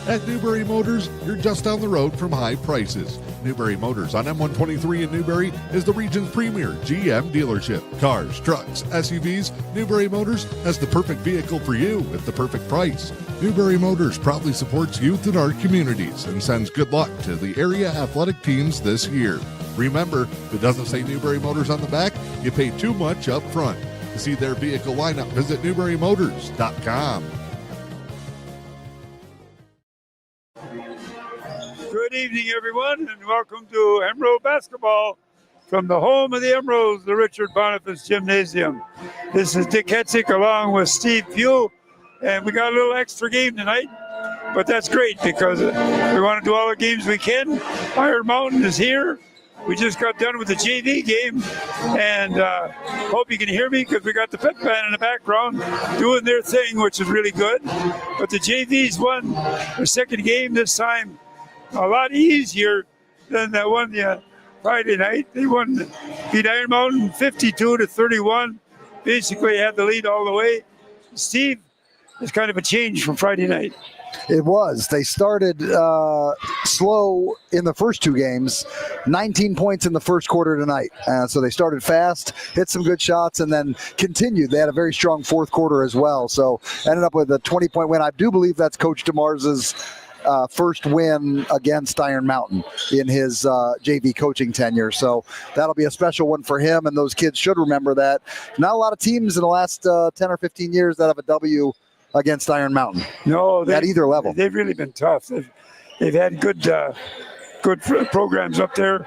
At Newberry Motors, you're just down the road from high prices. Newberry Motors on M123 in Newberry is the region's premier GM dealership. Cars, trucks, SUVs, Newberry Motors has the perfect vehicle for you at the perfect price. Newberry Motors proudly supports youth in our communities and sends good luck to the area athletic teams this year. Remember, if it doesn't say Newberry Motors on the back, you pay too much up front. To see their vehicle lineup, visit NewberryMotors.com. Good evening, everyone, and welcome to Emerald Basketball from the home of the Emeralds, the Richard Boniface Gymnasium. This is Dick Hetzik along with Steve Pugh, and we got a little extra game tonight, but that's great because we want to do all the games we can. Iron Mountain is here. We just got done with the JV game, and hope you can hear me because we got the pep band in the background doing their thing, which is really good. But the JVs won their second game this time a lot easier than that one Friday night. They beat Iron Mountain 52-31. Basically had the lead all the way. Steve, it's kind of a change from Friday night. It was. They started slow in the first two games, 19 points in the first quarter tonight. So they started fast, hit some good shots, and then continued. They had a very strong fourth quarter as well. So ended up with a 20-point win. I do believe that's Coach DeMars's first win against Iron Mountain in his JV coaching tenure. So that'll be a special one for him, and those kids should remember that. Not a lot of teams in the last 10 or 15 years that have a W against Iron Mountain. No, at either level. They've really been tough. They've had good programs up there,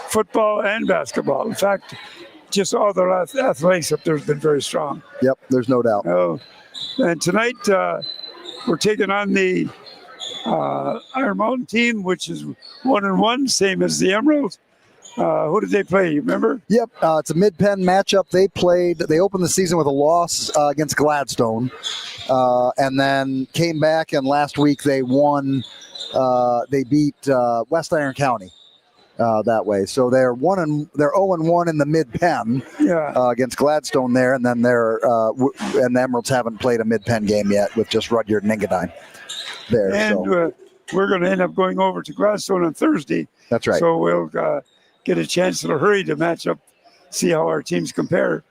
football and basketball. In fact, just all their athletics up there has been very strong. Yep, there's no doubt. And tonight we're taking on the Iron Mountain team, which is 1-1, same as the Emeralds. Who did they play? You remember? Yep, it's a mid-pen matchup. They opened the season with a loss against Gladstone, and then came back, and last week they won. They beat West Iron County that way. So they're 0-1 in the mid-pen against Gladstone there, and then and the Emeralds haven't played a mid-pen game yet with just Rudyard and Engadine there. And we're going to end up going over to Gladstone on Thursday. That's right. So we'll get a chance in a hurry to match up, see how our teams compare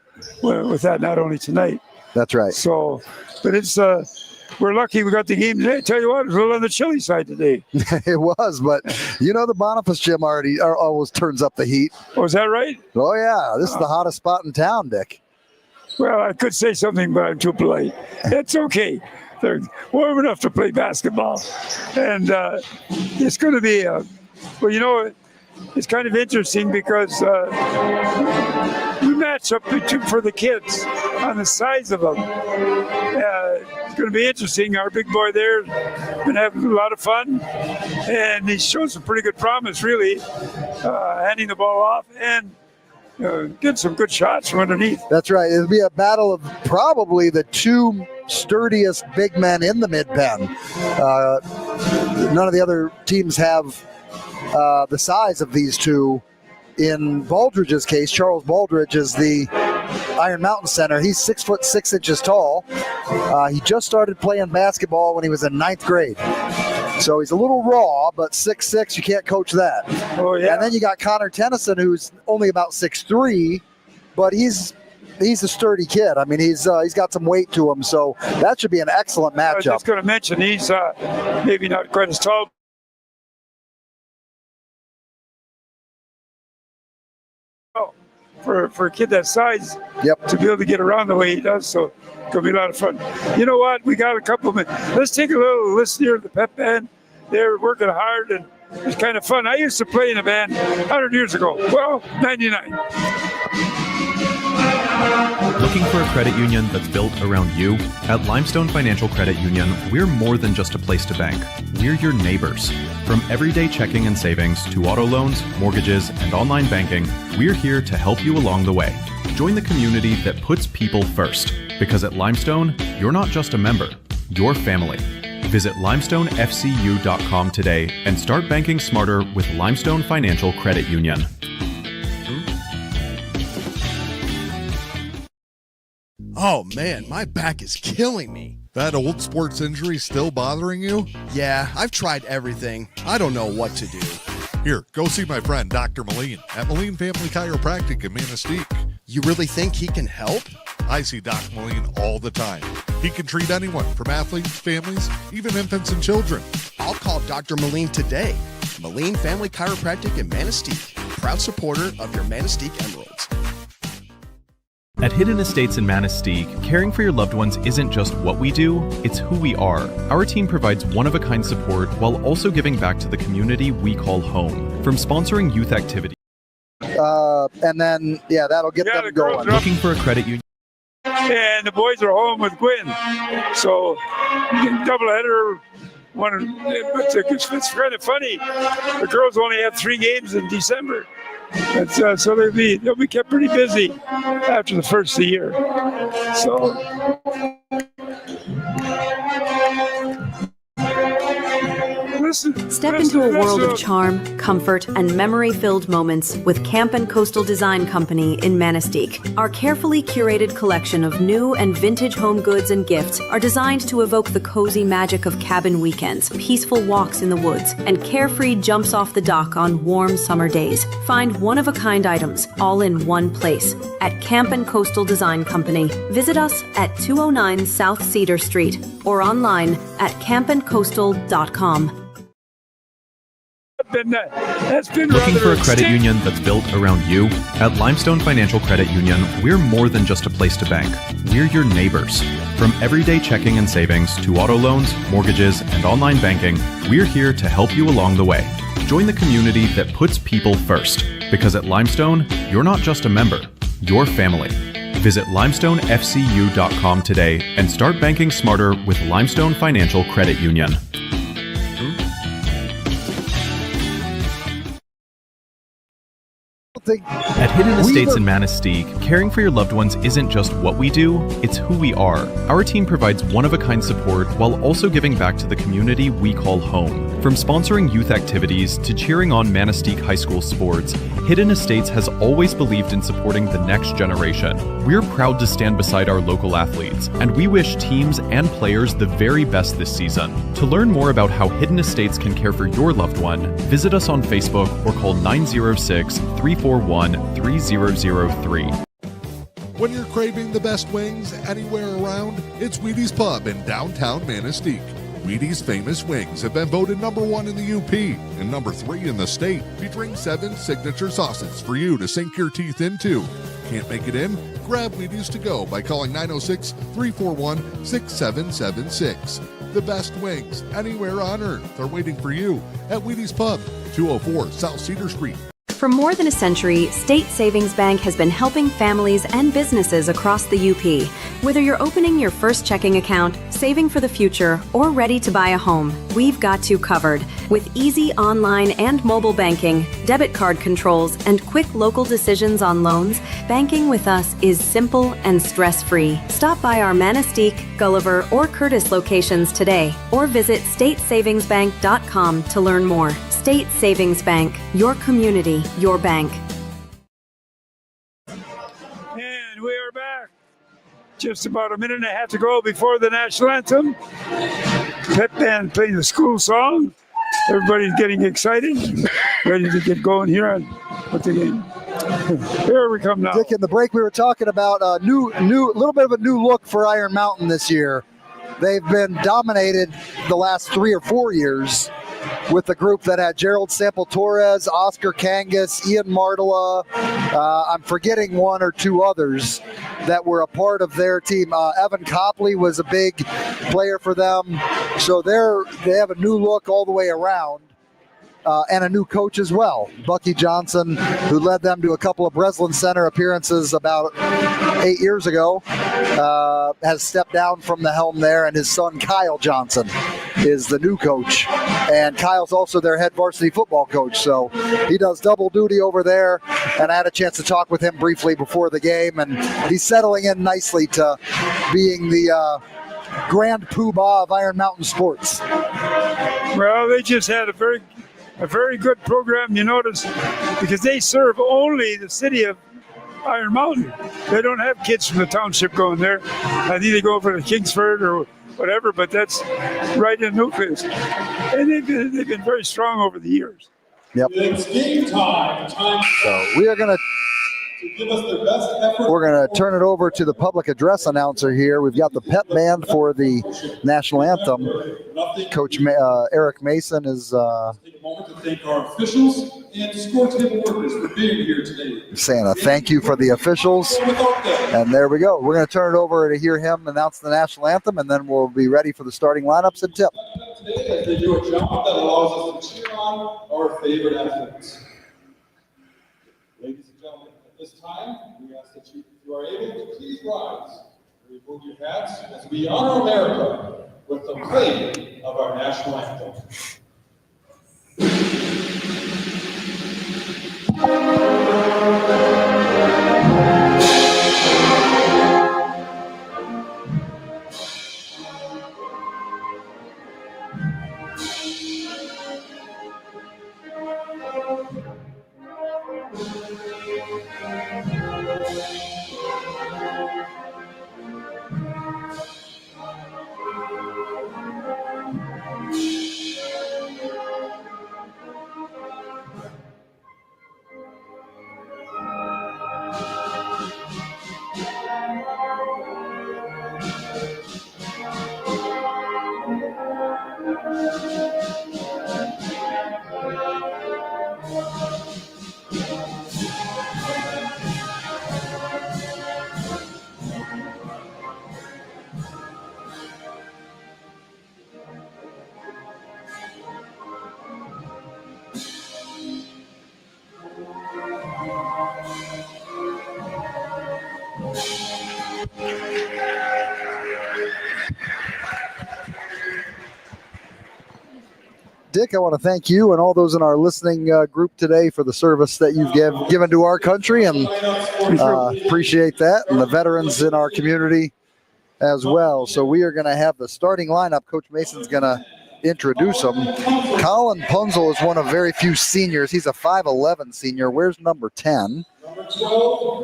with that, not only tonight. That's right. So, but it's we're lucky we got the game today. Tell you what, it was a little on the chilly side today. It was, but the Boniface gym always turns up the heat. Oh, is that right? Oh, yeah. This is the hottest spot in town, Dick. Well, I could say something, but I'm too polite. It's okay. They're warm enough to play basketball. And it's going to be, it's kind of interesting because we match up for the kids on the size of them. It's going to be interesting. Our big boy there has been having a lot of fun, and he shows some pretty good promise, really, handing the ball off and get some good shots from underneath. That's right. It'll be a battle of probably the two sturdiest big men in the mid-pen. None of the other teams have the size of these two. In Baldridge's case, Charles Baldridge is the Iron Mountain center. He's 6'6" tall. He just started playing basketball when he was in 9th grade. So he's a little raw, but 6'6", you can't coach that. Oh, yeah. And then you got Connor Tennyson, who's only about 6'3", but he's a sturdy kid. I mean, he's got some weight to him, so that should be an excellent matchup. I was just going to mention he's maybe not quite as tall. For a kid that size, to be able to get around the way he does, so it's going to be a lot of fun. You know what? We got a couple of minutes. Let's take a little listen here to the pep band. They're working hard, and it's kind of fun. I used to play in a band 100 years ago. Well, 99. Looking for a credit union that's built around you? At Limestone Financial Credit Union, we're more than just a place to bank. We're your neighbors. From everyday checking and savings to auto loans, mortgages, and online banking, we're here to help you along the way. Join the community that puts people first. Because at Limestone, you're not just a member, you're family. Visit limestonefcu.com today and start banking smarter with Limestone Financial Credit Union. Oh man, my back is killing me. That old sports injury still bothering you? Yeah, I've tried everything. I don't know what to do. Here, go see my friend Dr. Moline at Moline Family Chiropractic in Manistique. You really think he can help? I see Doc Moline all the time. He can treat anyone from athletes, families, even infants and children. I'll call Dr. Moline today. Moline Family Chiropractic in Manistique. Proud supporter of your Manistique Emeralds. At Hidden Estates in Manistique, caring for your loved ones isn't just what we do, it's who we are. Our team provides one-of-a-kind support while also giving back to the community we call home. From sponsoring youth activities. And then, that'll get them going. Looking for a credit union. And the boys are home with Gwyn. So, doubleheader. It's kind of funny. The girls only have 3 games in December. So they'll be kept pretty busy after the first of the year. So Step into a world of charm, comfort, and memory-filled moments with Camp & Coastal Design Company in Manistique. Our carefully curated collection of new and vintage home goods and gifts are designed to evoke the cozy magic of cabin weekends, peaceful walks in the woods, and carefree jumps off the dock on warm summer days. Find one-of-a-kind items all in one place at Camp & Coastal Design Company. Visit us at 209 South Cedar Street or online at campandcoastal.com. Looking for a credit union that's built around you? At Limestone Financial Credit Union, we're more than just a place to bank. We're your neighbors. From everyday checking and savings to auto loans, mortgages, and online banking, we're here to help you along the way. Join the community that puts people first. Because at Limestone, you're not just a member, you're family. Visit limestonefcu.com today and start banking smarter with Limestone Financial Credit Union. At Hidden Estates in Manistique, caring for your loved ones isn't just what we do, it's who we are. Our team provides one-of-a-kind support while also giving back to the community we call home. From sponsoring youth activities to cheering on Manistique High School sports, Hidden Estates has always believed in supporting the next generation. We're proud to stand beside our local athletes, and we wish teams and players the very best this season. To learn more about how Hidden Estates can care for your loved one, visit us on Facebook or call 906-341-3003. When you're craving the best wings anywhere around, it's Wheaties Pub in downtown Manistique. Wheaties' famous wings have been voted #1 in the U.P. and #3 in the state, featuring 7 signature sauces for you to sink your teeth into. Can't make it in? Grab Wheaties to go by calling 906-341-6776. The best wings anywhere on earth are waiting for you at Wheaties Pub, 204 South Cedar Street. For more than a century, State Savings Bank has been helping families and businesses across the UP. Whether you're opening your first checking account, saving for the future, or ready to buy a home, we've got you covered. With easy online and mobile banking, debit card controls, and quick local decisions on loans, banking with us is simple and stress-free. Stop by our Manistique, Gulliver, or Curtis locations today, or visit statesavingsbank.com to learn more. State Savings Bank, your community, your bank. And we are back. Just about a minute and a half to go before the national anthem. Pep band playing the school song. Everybody's getting excited, ready to get going here on with the game. Here we come now. Dick, in the break we were talking about a little bit of a new look for Iron Mountain this year. They've been dominated the last 3 or 4 years with the group that had Gerald Sample Torres, Oscar Kangas, Ian Martela. I'm forgetting 1 or 2 others that were a part of their team. Evan Copley was a big player for them. So they have a new look all the way around. And a new coach as well. Bucky Johnson, who led them to a couple of Breslin Center appearances about 8 years ago, has stepped down from the helm there, and his son Kyle Johnson is the new coach. And Kyle's also their head varsity football coach, so he does double duty over there. And I had a chance to talk with him briefly before the game, and he's settling in nicely to being the grand poobah of Iron Mountain sports. Well, they just had a very good program, you notice, because they serve only the city of Iron Mountain. They don't have kids from the township going there. I think they go over to Kingsford or whatever, but that's right in Newfisk. And they've been very strong over the years. Yep. It's game time. So we are going to Give us their best effort. We're going to turn it over to the public address announcer here. We've got the pep band for the national anthem. Coach Eric Mason is Take a moment to thank our officials and score table workers for being here today. saying a thank you for the officials. Without them, And there we go. We're going to turn it over to hear him announce the national anthem, and then we'll be ready for the starting lineups and tip. today as they do a job that allows us to cheer on our favorite athletes. Ladies and gentlemen, at this time, we ask that you, if you are able to please rise and remove your hats as we honor America with the playing of our national anthem. Dick, I want to thank you and all those in our listening group today for the service that you've given to our country, and appreciate that, and the veterans in our community as well. So we are going to have the starting lineup. Coach Mason's going to introduce them. Colin Punzel is one of very few seniors. He's a 5'11 senior. Where's number 10?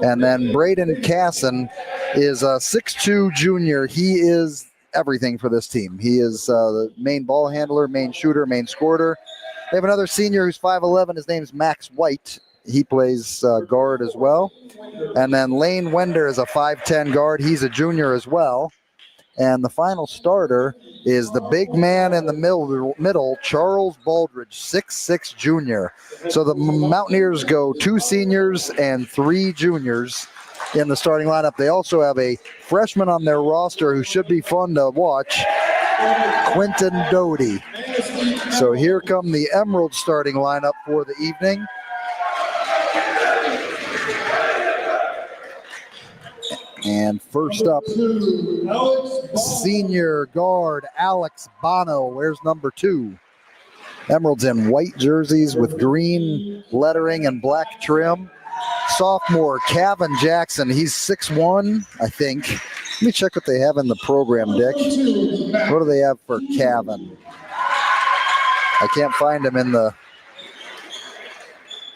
And then Braden Casson is a 6'2 junior. He is everything for this team. He is the main ball handler, main shooter, main scorer. They have another senior who's 5'11. His name's Max White. He plays guard as well. And then Lane Wender is a 5'10 guard. He's a junior as well. And the final starter is the big man in the middle, Charles Baldridge, 6'6 junior. So the Mountaineers go 2 seniors and 3 juniors in the starting lineup. They also have a freshman on their roster who should be fun to watch, Quentin Doty. So here come the Emerald starting lineup for the evening. And first up, senior guard Alex Bono. Where's number 2? Emeralds in white jerseys with green lettering and black trim. Sophomore Kevin Jackson. He's 6'1", I think. Let me check what they have in the program, Dick. What do they have for Kevin? I can't find him in the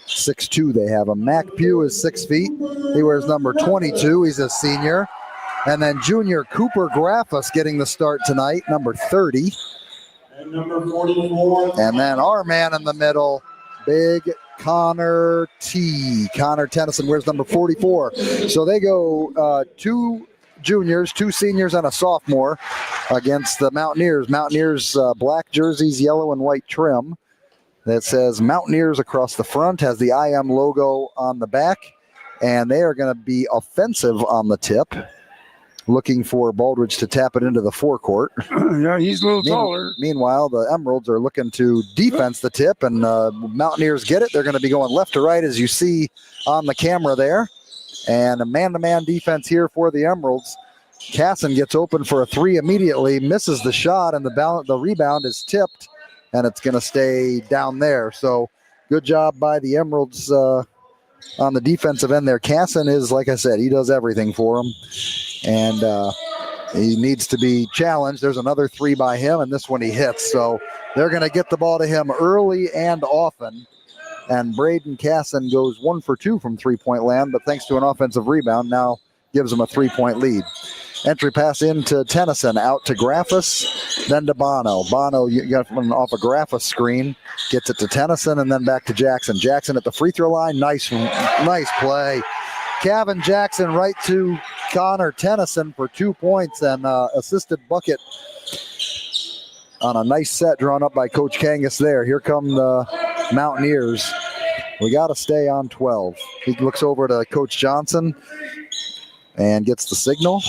6'2" they have him. Mac Pugh is 6 feet. He wears number 22. He's a senior. And then junior Cooper Graffus getting the start tonight, number 30. And number 44. And then our man in the middle, big Connor Tennyson wears number 44. So they go 2 juniors, 2 seniors, and a sophomore against the Mountaineers. Mountaineers black jerseys, yellow and white trim. That says Mountaineers across the front, has the IM logo on the back, and they are going to be offensive on the tip, looking for Baldridge to tap it into the forecourt. Yeah, he's a little taller. Meanwhile, the Emeralds are looking to defense the tip, and Mountaineers get it. They're going to be going left to right, as you see on the camera there, and a man-to-man defense here for the Emeralds. Casson gets open for a 3 immediately, misses the shot, and the rebound is tipped, and it's going to stay down there. So good job by the Emeralds on the defensive end there. Casson is, like I said, he does everything for them, and he needs to be challenged. There's another 3 by him, and this one he hits. So they're going to get the ball to him early and often, and Braden Casson goes 1 for 2 from three-point land, but thanks to an offensive rebound, now gives him a 3-point lead. Entry pass into Tennyson, out to Graffus, then to Bono. Bono, you got one off a Graffus screen, gets it to Tennyson, and then back to Jackson. Jackson at the free throw line. Nice play. Kevin Jackson right to Connor Tennyson for 2 points and assisted bucket on a nice set drawn up by Coach Kangas there. Here come the Mountaineers. We got to stay on 12. He looks over to Coach Johnson and gets the signal.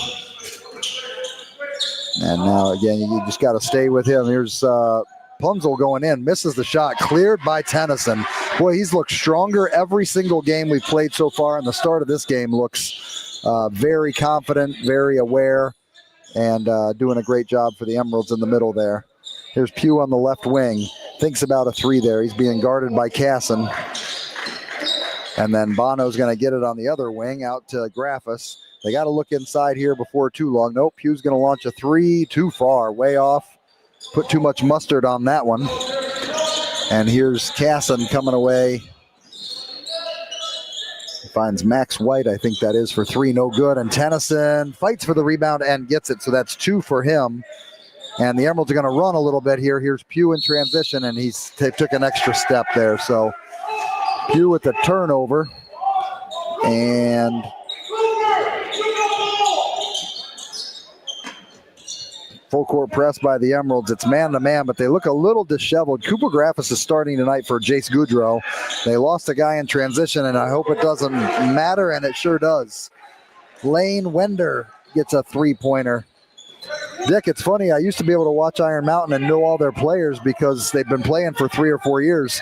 And now, again, you just got to stay with him. Here's Punzel going in, misses the shot, cleared by Tennyson. Boy, he's looked stronger every single game we've played so far, and the start of this game looks very confident, very aware, and doing a great job for the Emeralds in the middle there. Here's Pugh on the left wing, thinks about a three there. He's being guarded by Casson. And then Bono's going to get it on the other wing out to Graffus. They got to look inside here before too long. Nope, Pugh's going to launch a three, too far, way off. Put too much mustard on that one. And here's Casson coming away. Finds Max White, I think that is, for three, no good. And Tennyson fights for the rebound and gets it, so that's two for him. And the Emeralds are going to run a little bit here. Here's Pugh in transition, and he's took an extra step there. So Pugh with the turnover. And full court press by the Emeralds. It's man-to-man, but they look a little disheveled. Cooper Graffus is starting tonight for Jace Goudreau. They lost a guy in transition, and I hope it doesn't matter, and it sure does. Lane Wender gets a three-pointer. Dick, it's funny. I used to be able to watch Iron Mountain and know all their players because they've been playing for 3 or 4 years.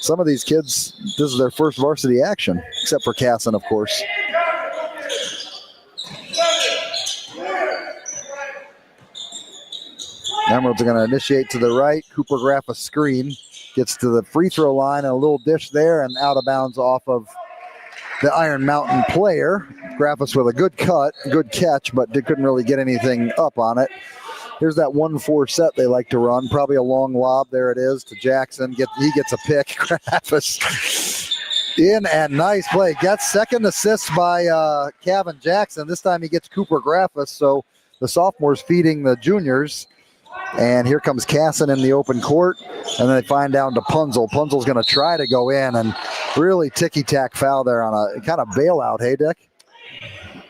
Some of these kids, this is their first varsity action, except for Casson, of course. Emeralds are going to initiate to the right. Cooper Graffus screen. Gets to the free throw line and a little dish there and out of bounds off of the Iron Mountain player. Graffus with a good cut, good catch, but couldn't really get anything up on it. Here's that 1-4 set they like to run. Probably a long lob. There it is to Jackson. He gets a pick. Graffus in and nice play. Gets second assist by Kevin Jackson. This time he gets Cooper Graffus. So the sophomores feeding the juniors. And here comes Casson in the open court. And then they find down to Punzel. Punzel's going to try to go in and really ticky-tack foul there on a kind of bailout. Hey, Dick?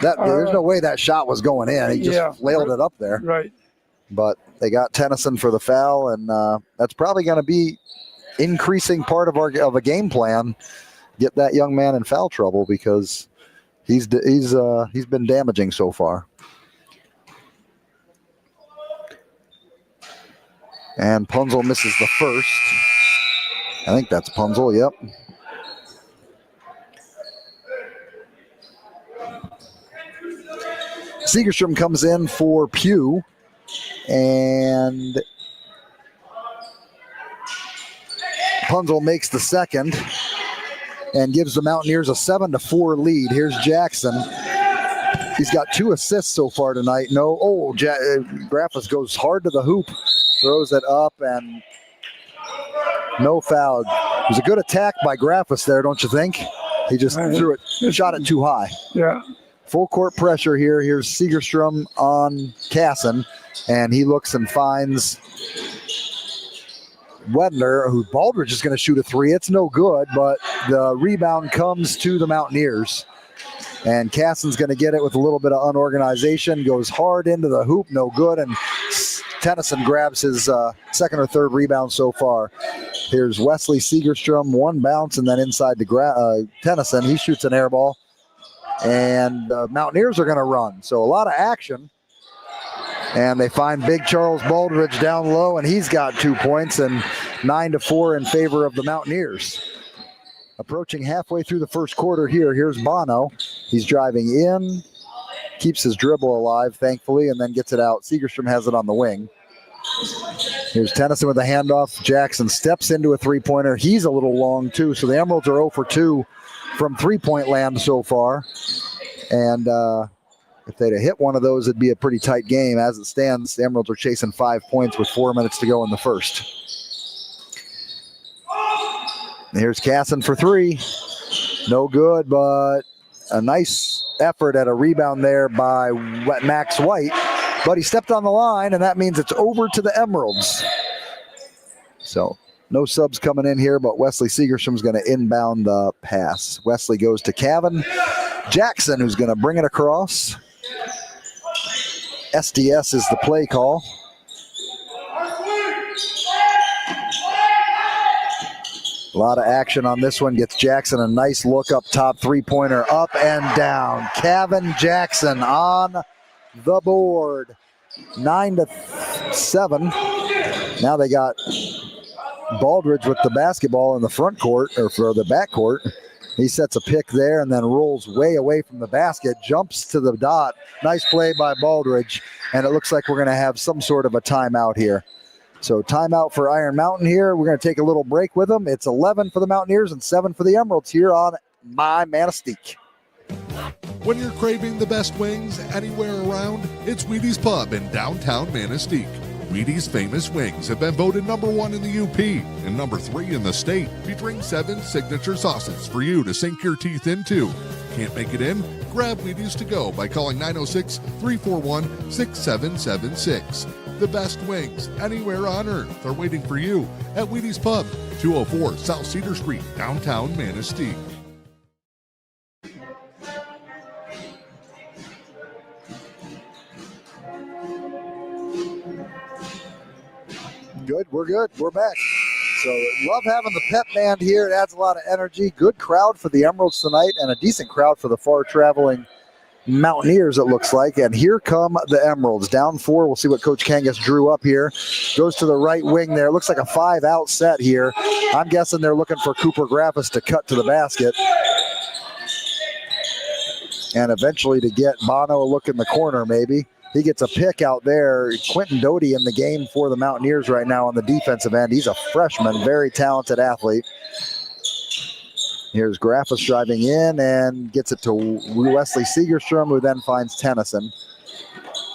There's no way that shot was going in. He just flailed it up there. Right. But they got Tennyson for the foul, and that's probably going to be increasing part of a game plan. Get that young man in foul trouble because he's been damaging so far. And Punzel misses the first. I think that's Punzel, yep. Segerstrom comes in for Pugh. And Punzel makes the second and gives the Mountaineers a 7-4 lead. Here's Jackson. He's got 2 assists so far tonight. Graffus goes hard to the hoop. Throws it up and no foul. It was a good attack by Graffus there, don't you think? He just shot it too high. Yeah. Full court pressure here. Here's Segerstrom on Casson, and he looks and finds Wedner, who Baldridge is going to shoot a three. It's no good, but the rebound comes to the Mountaineers. And Casson's going to get it with a little bit of unorganization, goes hard into the hoop, no good, and Tennyson grabs his second or third rebound so far. Here's Wesley Segerstrom, one bounce, and then inside to Tennyson. He shoots an air ball, and the Mountaineers are going to run. So a lot of action, and they find Big Charles Baldridge down low, and he's got 2 points, and 9-4 in favor of the Mountaineers. Approaching halfway through the first quarter here. Here's Bono. He's driving in, keeps his dribble alive, thankfully, and then gets it out. Segerstrom has it on the wing. Here's Tennyson with a handoff. Jackson steps into a three-pointer. He's a little long, too, so the Emeralds are 0 for 2 from three-point land so far. And if they'd have hit one of those, it'd be a pretty tight game. As it stands, the Emeralds are chasing 5 points with 4 minutes to go in the first. And here's Casson for three. No good, but a nice effort at a rebound there by Max White, but he stepped on the line, and that means it's over to the Emeralds. So no subs coming in here, but Wesley Segerstrom's going to inbound the pass. Wesley goes to Kevin Jackson, who's going to bring it across. SDS is the play call. A lot of action on this one. Gets Jackson a nice look up top, three-pointer up and down. Kevin Jackson on the board. 9-7. Now they got Baldridge with the basketball in the front court, or for the back court. He sets a pick there and then rolls way away from the basket, jumps to the dot. Nice play by Baldridge, and it looks like we're going to have some sort of a timeout here. So timeout for Iron Mountain here. We're going to take a little break with them. It's 11 for the Mountaineers and 7 for the Emeralds here on My Manistique. When you're craving the best wings anywhere around, it's Wheaties Pub in downtown Manistique. Wheaties' famous wings have been voted #1 in the U.P. and #3 in the state, featuring 7 signature sauces for you to sink your teeth into. Can't make it in? Grab Wheaties to go by calling 906-341-6776. The best wings anywhere on earth are waiting for you at Wheaties Pub, 204 South Cedar Street, downtown Manistique. Good, we're good. We're back. So love having the pep band here. It adds a lot of energy. Good crowd for the Emeralds tonight and a decent crowd for the far-traveling Mountaineers, it looks like. And here come the Emeralds. Down 4. We'll see what Coach Kangas drew up here. Goes to the right wing there. Looks like a 5-out set here. I'm guessing they're looking for Cooper Graffis to cut to the basket. And eventually to get Bono a look in the corner, maybe. He gets a pick out there. Quentin Doty in the game for the Mountaineers right now on the defensive end. He's a freshman, very talented athlete. Here's Graffis driving in and gets it to Wesley Segerstrom, who then finds Tennyson.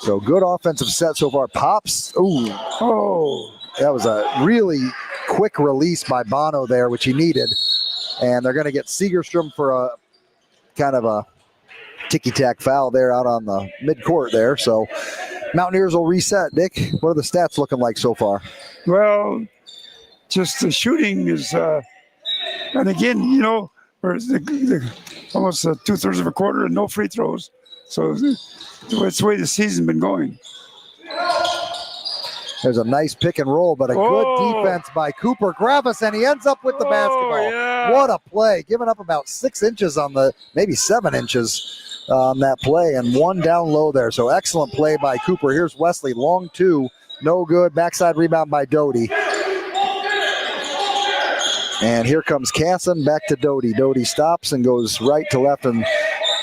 So good offensive set so far. Pops. Ooh. Oh, that was a really quick release by Bono there, which he needed. And they're going to get Segerstrom for a kind of a ticky-tack foul there out on the midcourt there. So Mountaineers will reset. Dick, what are the stats looking like so far? Well, just the shooting is, and again, you know, whereas almost 2/3 of a quarter and no free throws. So it's the way the season's been going. There's a nice pick and roll, but a good defense by Cooper Graffis, and he ends up with the basketball. Yeah. What a play. Giving up about 6 inches on the, maybe 7 inches on that play, and one down low there. So excellent play by Cooper. Here's Wesley, long 2, no good. Backside rebound by Doty. And here comes Casson back to Doty. Doty stops and goes right to left, and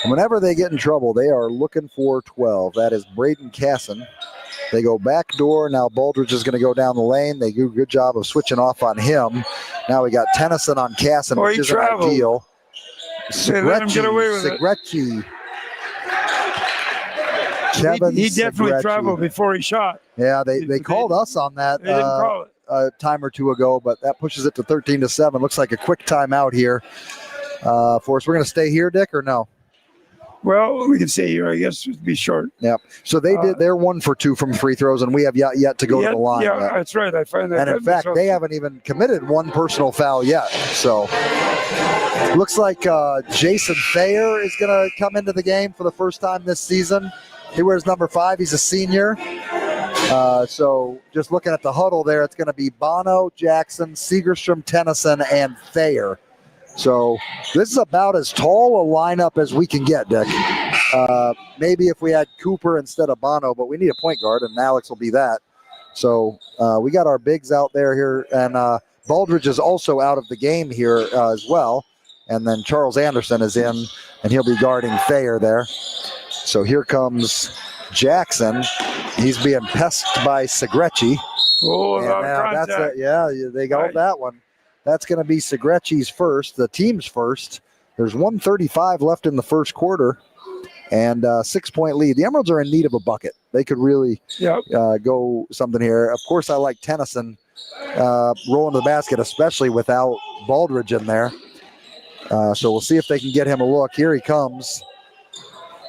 whenever they get in trouble, they are looking for 12. That is Braden Casson. They go back door. Now Baldridge is going to go down the lane. They do a good job of switching off on him. Now we got Tennyson on Casson, which isn't ideal. Let him get away with it. He definitely traveled before he shot. Yeah, they called us on that. They didn't call it. A time or two ago, but that pushes it to 13-7. Looks like a quick timeout here for us. We're going to stay here, Dick, or no? Well, we can stay here, I guess, to be short. Yep. So they're 1 for 2 from free throws, and we have yet to go to the line. Yeah, that's right. I find that. And in fact, they haven't even committed one personal foul yet. So looks like Jason Thayer is going to come into the game for the first time this season. He wears number 5. He's a senior. So just looking at the huddle there, it's going to be Bono, Jackson, Segerstrom, Tennyson, and Thayer. So this is about as tall a lineup as we can get, Dick. Maybe if we had Cooper instead of Bono, but we need a point guard, and Alex will be that. So we got our bigs out there here, and Baldridge is also out of the game here as well. And then Charles Anderson is in, and he'll be guarding Thayer there. So here comes Jackson. He's being pestered by Segretti. Oh, that's it. Yeah, they got that one. That's going to be Segretti's first, the team's first. There's 1:35 left in the first quarter, and 6-point lead. The Emeralds are in need of a bucket. They could really go something here. Of course, I like Tennyson rolling to the basket, especially without Baldridge in there. So we'll see if they can get him a look. Here he comes.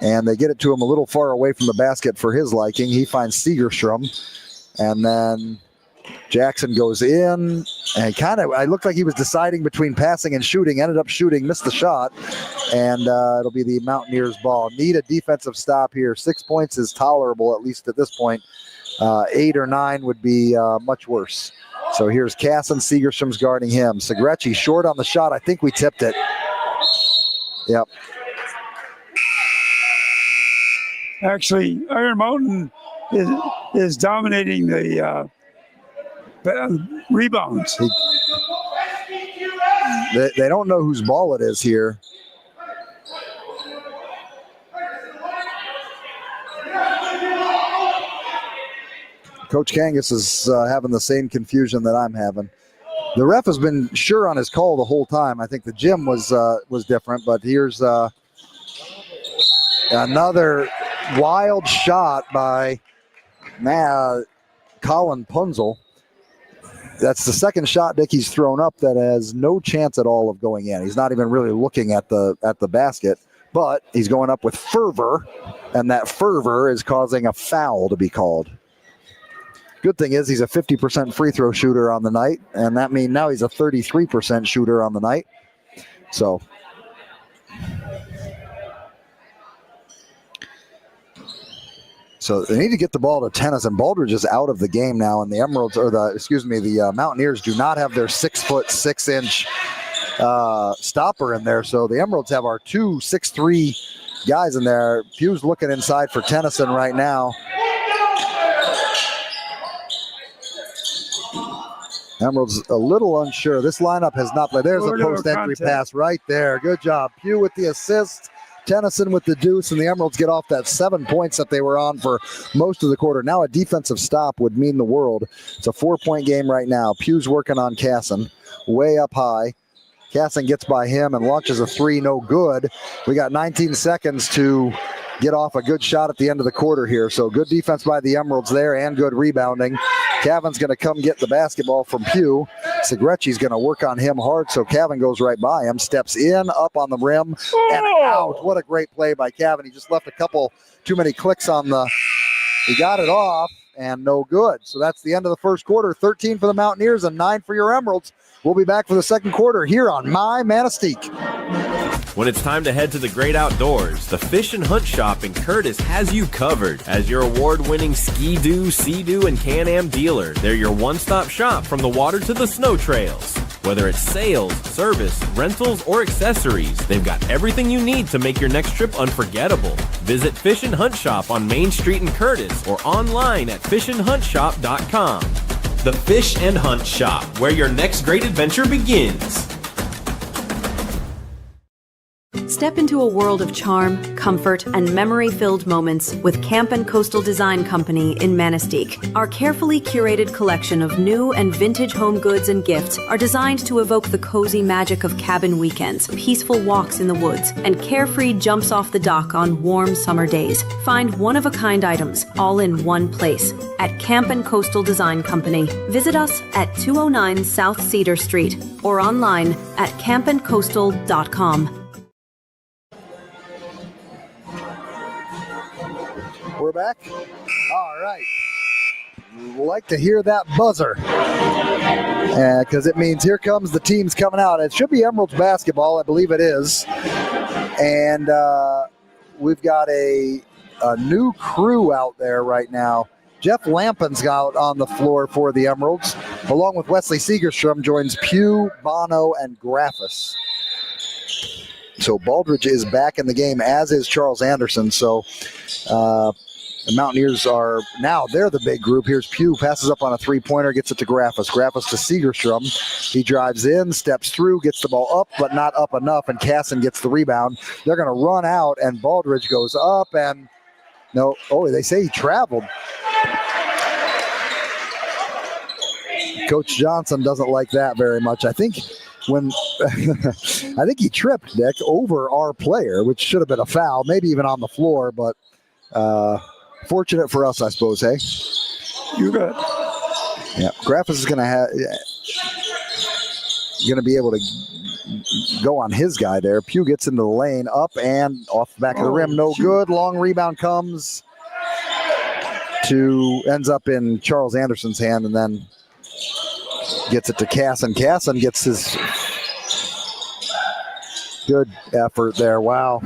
And they get it to him a little far away from the basket for his liking. He finds Segerstrom. And then Jackson goes in. And I looked like he was deciding between passing and shooting. Ended up shooting, missed the shot. And it'll be the Mountaineers' ball. Need a defensive stop here. 6 points is tolerable, at least at this point. 8 or 9 would be much worse. So here's Casson. Segerstrom's guarding him. Segretti short on the shot. I think we tipped it. Yep. Actually, Iron Mountain is dominating the rebounds. They don't know whose ball it is here. Coach Kangas is having the same confusion that I'm having. The ref has been sure on his call the whole time. I think the gym was different, but here's another wild shot by Colin Punzel. That's the second shot Dickey's thrown up that has no chance at all of going in. He's not even really looking at the basket, but he's going up with fervor, and that fervor is causing a foul to be called. Good thing is he's a 50% free throw shooter on the night, and that means now he's a 33% shooter on the night. So they need to get the ball to Tennyson. Baldridge is out of the game now, and the Mountaineers do not have their 6'6" stopper in there. So the Emeralds have our 2 6'3" guys in there. Pugh's looking inside for Tennyson right now. Emerald's a little unsure. This lineup has not played. There's a post-entry pass right there. Good job. Pugh with the assist. Tennyson with the deuce, and the Emeralds get off that 7 points that they were on for most of the quarter. Now a defensive stop would mean the world. It's a 4-point game right now. Pugh's working on Casson. Way up high. Casson gets by him and launches a 3. No good. We got 19 seconds to get off a good shot at the end of the quarter here. So good defense by the Emeralds there and good rebounding. Cavan's going to come get the basketball from Pugh. Segretti's going to work on him hard, so Cavan goes right by him, steps in, up on the rim, and out. What a great play by Cavan. He just left a couple too many clicks on he got it off, and no good. So that's the end of the first quarter. 13 for the Mountaineers and 9 for your Emeralds. We'll be back for the second quarter here on My Manistique. When it's time to head to the great outdoors, the Fish and Hunt Shop in Curtis has you covered. As your award-winning Ski-Doo, Sea-Doo, and Can-Am dealer, they're your one-stop shop from the water to the snow trails. Whether it's sales, service, rentals, or accessories, they've got everything you need to make your next trip unforgettable. Visit Fish and Hunt Shop on Main Street in Curtis or online at fishandhuntshop.com. The Fish and Hunt Shop, where your next great adventure begins. Step into a world of charm, comfort, and memory-filled moments with Camp & Coastal Design Company in Manistique. Our carefully curated collection of new and vintage home goods and gifts are designed to evoke the cozy magic of cabin weekends, peaceful walks in the woods, and carefree jumps off the dock on warm summer days. Find one-of-a-kind items all in one place at Camp & Coastal Design Company. Visit us at 209 South Cedar Street or online at campandcoastal.com. We're back. All right. Like to hear that buzzer because it means here comes the teams coming out. It should be Emeralds basketball. I believe it is. And we've got a new crew out there right now. Jeff Lampin's out on the floor for the Emeralds. Along with Wesley Segerstrom joins Pugh, Bono, and Graffis. So Baldridge is back in the game, as is Charles Anderson. So the Mountaineers are now, they're the big group. Here's Pugh, passes up on a three-pointer, gets it to Graffis. Graffis to Segerstrom. He drives in, steps through, gets the ball up, but not up enough, and Casson gets the rebound. They're going to run out, and Baldridge goes up, and no, they say he traveled. Coach Johnson doesn't like that very much. I think he tripped, Nick, over our player, which should have been a foul, maybe even on the floor, but fortunate for us, I suppose, hey? You got. Yeah, Graffis is going to have. going to be able to go on his guy there. Pugh gets into the lane, up and off the back of the rim. No good. Long rebound comes ends up in Charles Anderson's hand, and then gets it to Casson. Casson gets his good effort there. Wow.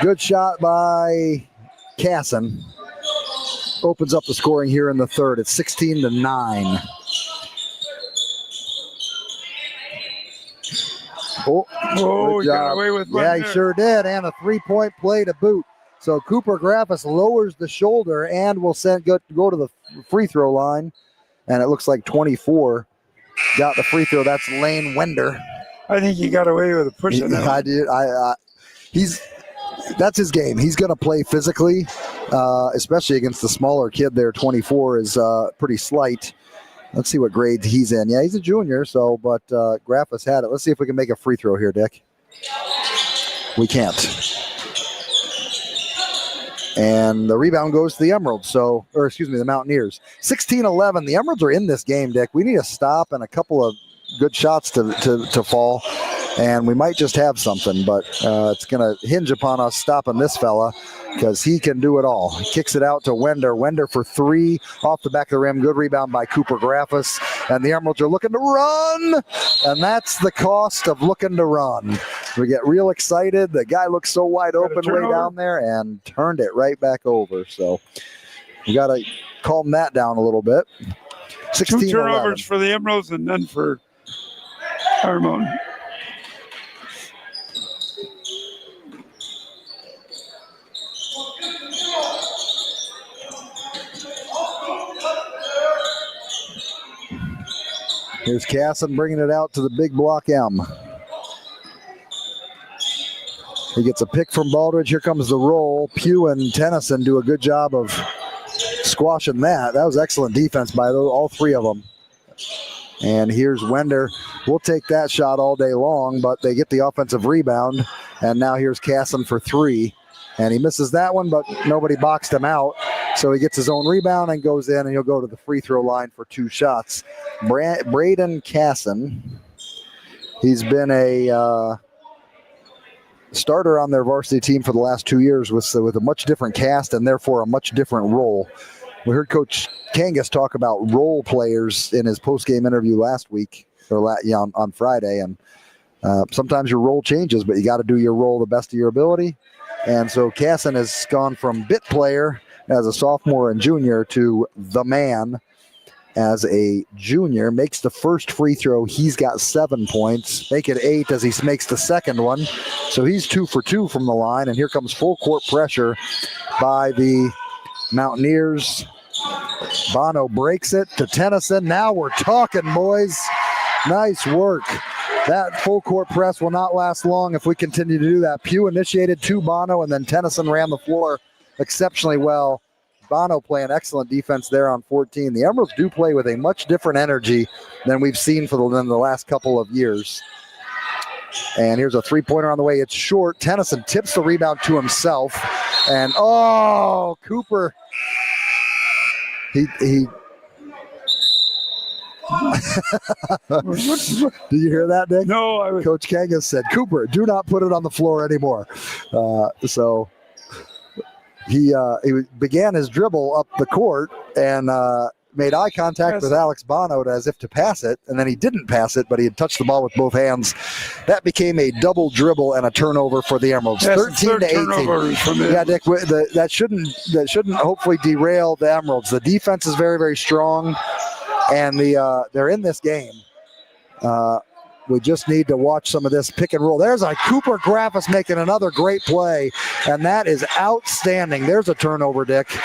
Good shot by Casson. Opens up the scoring here in the third. It's 16-9. Oh, he got away with one. Yeah, he sure did. And a three-point play to boot. So Cooper Graffis lowers the shoulder and will go to the free throw line. And it looks like 24 got the free throw. That's Lane Wender. I think he got away with a push. I did. That's his game. He's going to play physically, especially against the smaller kid there. 24 is pretty slight. Let's see what grade he's in. Yeah, he's a junior, but Graffis had it. Let's see if we can make a free throw here, Dick. We can't. And the rebound goes to the Emeralds, the Mountaineers. 16-11. The Emeralds are in this game, Dick. We need a stop and a couple of good shots to fall, and we might just have something, but it's going to hinge upon us stopping this fella because he can do it all. He kicks it out to Wender. Wender for three off the back of the rim. Good rebound by Cooper Graffis, and the Emeralds are looking to run, and that's the cost of looking to run. We get real excited. The guy looks so wide open way down there and turned it right back over. So we got to calm that down a little bit. 16-11. 2 turnovers for the Emeralds and none for Harmon. Here's Casson bringing it out to the big block M. He gets a pick from Baldridge. Here comes the roll. Pugh and Tennyson do a good job of squashing that. That was excellent defense by all three of them. And here's Wender. We'll take that shot all day long, but they get the offensive rebound. And now here's Casson for three. And he misses that one, but nobody boxed him out. So he gets his own rebound and goes in, and he'll go to the free throw line for 2 shots. Braden Casson, he's been a starter on their varsity team for the last 2 years with a much different cast and therefore a much different role. We heard Coach Kangas talk about role players in his post-game interview last week, on Friday, and sometimes your role changes, but you got to do your role the best of your ability. And so Casson has gone from bit player as a sophomore and junior to the man as a junior. Makes the first free throw. He's got 7 points. Make it 8 as he makes the second one. So he's 2 for 2 from the line. And here comes full court pressure by the Mountaineers. Bono breaks it to Tennyson. Now we're talking, boys. Nice work. That full court press will not last long if we continue to do that. Pugh initiated to Bono, and then Tennyson ran the floor exceptionally well. Bono playing excellent defense there on 14. The Emeralds do play with a much different energy than we've seen in the last couple of years. And here's a three-pointer on the way. It's short. Tennyson tips the rebound to himself. And, Cooper. He Did you hear that, Nick? No. Coach Kangas said, Cooper, do not put it on the floor anymore. So he began his dribble up the court and made eye contact with Alex Bono as if to pass it, and then he didn't pass it, but he had touched the ball with both hands. That became a double dribble and a turnover for the Emeralds. Yes, 13-18. Yeah, Dick, that shouldn't hopefully derail the Emeralds. The defense is very, very strong, and they're in this game. We just need to watch some of this pick and roll. There's a Cooper Graffis making another great play, and that is outstanding. There's a turnover, Dick.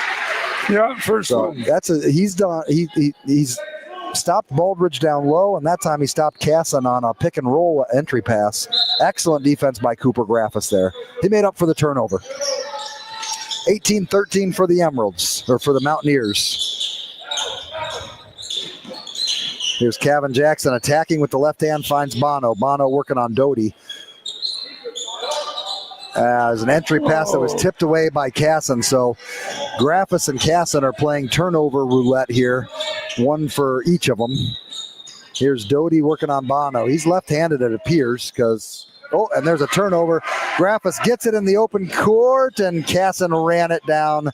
Yeah, first one. He's done. He's stopped Baldridge down low, and that time he stopped Casson on a pick and roll entry pass. Excellent defense by Cooper Graffis there. He made up for the turnover. 18-13 for the Emeralds, or for the Mountaineers. Here's Kevin Jackson attacking with the left hand, finds Bono. Bono working on Doty. As an entry pass that was tipped away by Casson. So Graffis and Casson are playing turnover roulette here, one for each of them. Here's Doty working on Bono. He's left-handed, it appears, and there's a turnover. Graffis gets it in the open court, and Casson ran it down,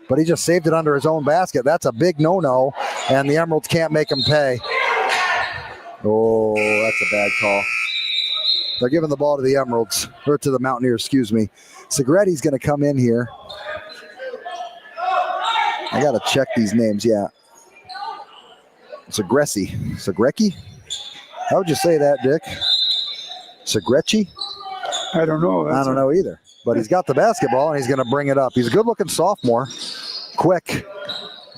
but he just saved it under his own basket. That's a big no-no, and the Emeralds can't make him pay. Oh, that's a bad call. They're giving the ball to the Emeralds, or to the Mountaineers, excuse me. Segretti's going to come in here. I got to check these names, yeah. Segrecki? How would you say that, Dick? Segrecci? I don't know. I don't know either. But he's got the basketball, and he's going to bring it up. He's a good-looking sophomore. Quick.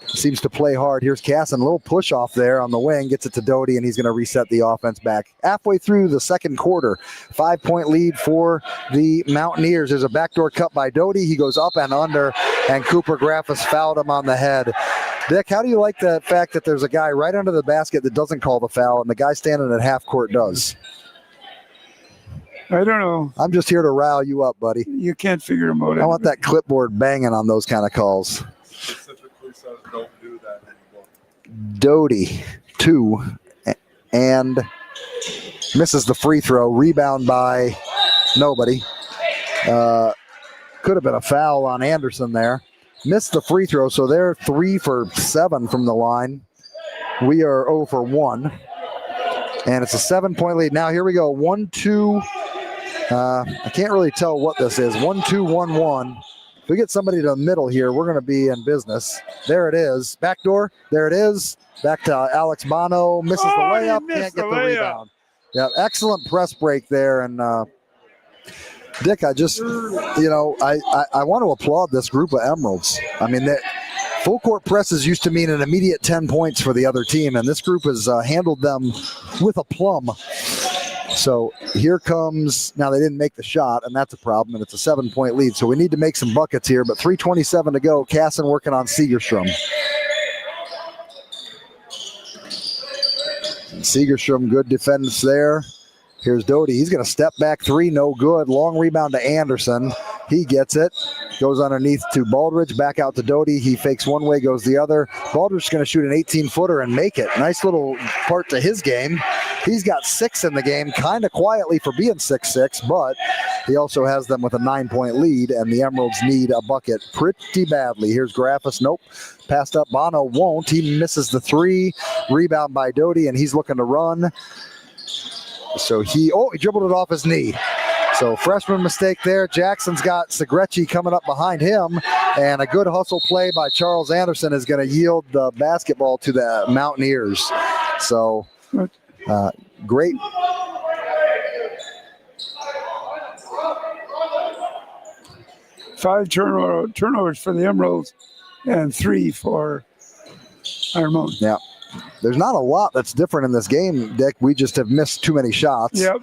Seems to play hard. Here's Casson, a little push off there on the wing, gets it to Doty, and he's going to reset the offense back. Halfway through the second quarter, 5-point lead for the Mountaineers. There's a backdoor cut by Doty. He goes up and under, and Cooper Graffis fouled him on the head. Dick, how do you like the fact that there's a guy right under the basket that doesn't call the foul, and the guy standing at half court does? I don't know. I'm just here to rile you up, buddy. You can't figure them out. I want that clipboard banging on those kind of calls. Specifically says don't do that anymore. Doty, 2, and misses the free throw. Rebound by nobody. Could have been a foul on Anderson there. Missed the free throw, so they're 3 for 7 from the line. We are 0 for 1. And it's a 7-point lead. Now here we go. 1-2. I can't really tell what this is. 1-2, 1-1. If we get somebody to the middle here, we're going to be in business. There it is. Backdoor. There it is. Back to Alex Bono. Misses the layup. Can't get the rebound. Yeah, excellent press break there. And Dick, I just, I want to applaud this group of Emeralds. I mean, full court presses used to mean an immediate 10 points for the other team, and this group has handled them with aplomb. So here comes, now they didn't make the shot, and that's a problem, and it's a 7-point lead. So we need to make some buckets here, but 3:27 to go. Casson working on Segerstrom. Segerstrom, good defense there. Here's Doty. He's going to step back 3, no good. Long rebound to Anderson. He gets it. Goes underneath to Baldridge. Back out to Doty. He fakes one way, goes the other. Baldridge's going to shoot an 18-footer and make it. Nice little part to his game. He's got 6 in the game, kind of quietly for being 6'6", but he also has them with a 9-point lead, and the Emeralds need a bucket pretty badly. Here's Graffis. Nope. Passed up. Bono won't. He misses the 3. Rebound by Doty, and he's looking to run. So he dribbled it off his knee. So freshman mistake there. Jackson's got Segrecci coming up behind him, and a good hustle play by Charles Anderson is going to yield the basketball to the Mountaineers. So great. Five turnovers for the Emeralds and 3 for Iron Mountain. Yeah. There's not a lot that's different in this game, Dick. We just have missed too many shots. Yep.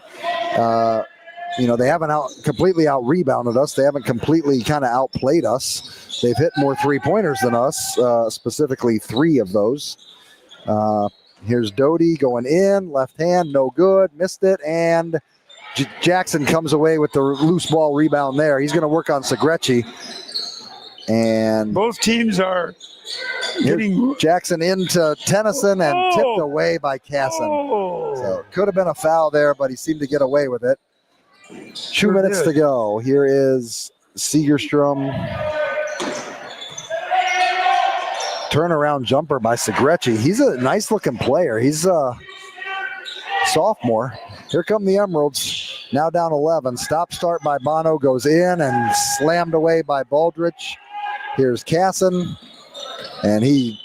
They haven't completely out-rebounded us. They haven't completely kind of outplayed us. They've hit more three-pointers than us, specifically 3 of those. Here's Doty going in, left hand, no good, missed it, and Jackson comes away with the loose ball rebound there. He's going to work on Segrecci. And both teams are getting Jackson into Tennyson and tipped away by Casson. So could have been a foul there, but he seemed to get away with it. 2 minutes to go. Here is Segerstrom. Turnaround jumper by Segrecci. He's a nice looking player. He's a sophomore. Here come the Emeralds. Now down 11. Stop start by Bono goes in and slammed away by Baldridge. Here's Casson, and he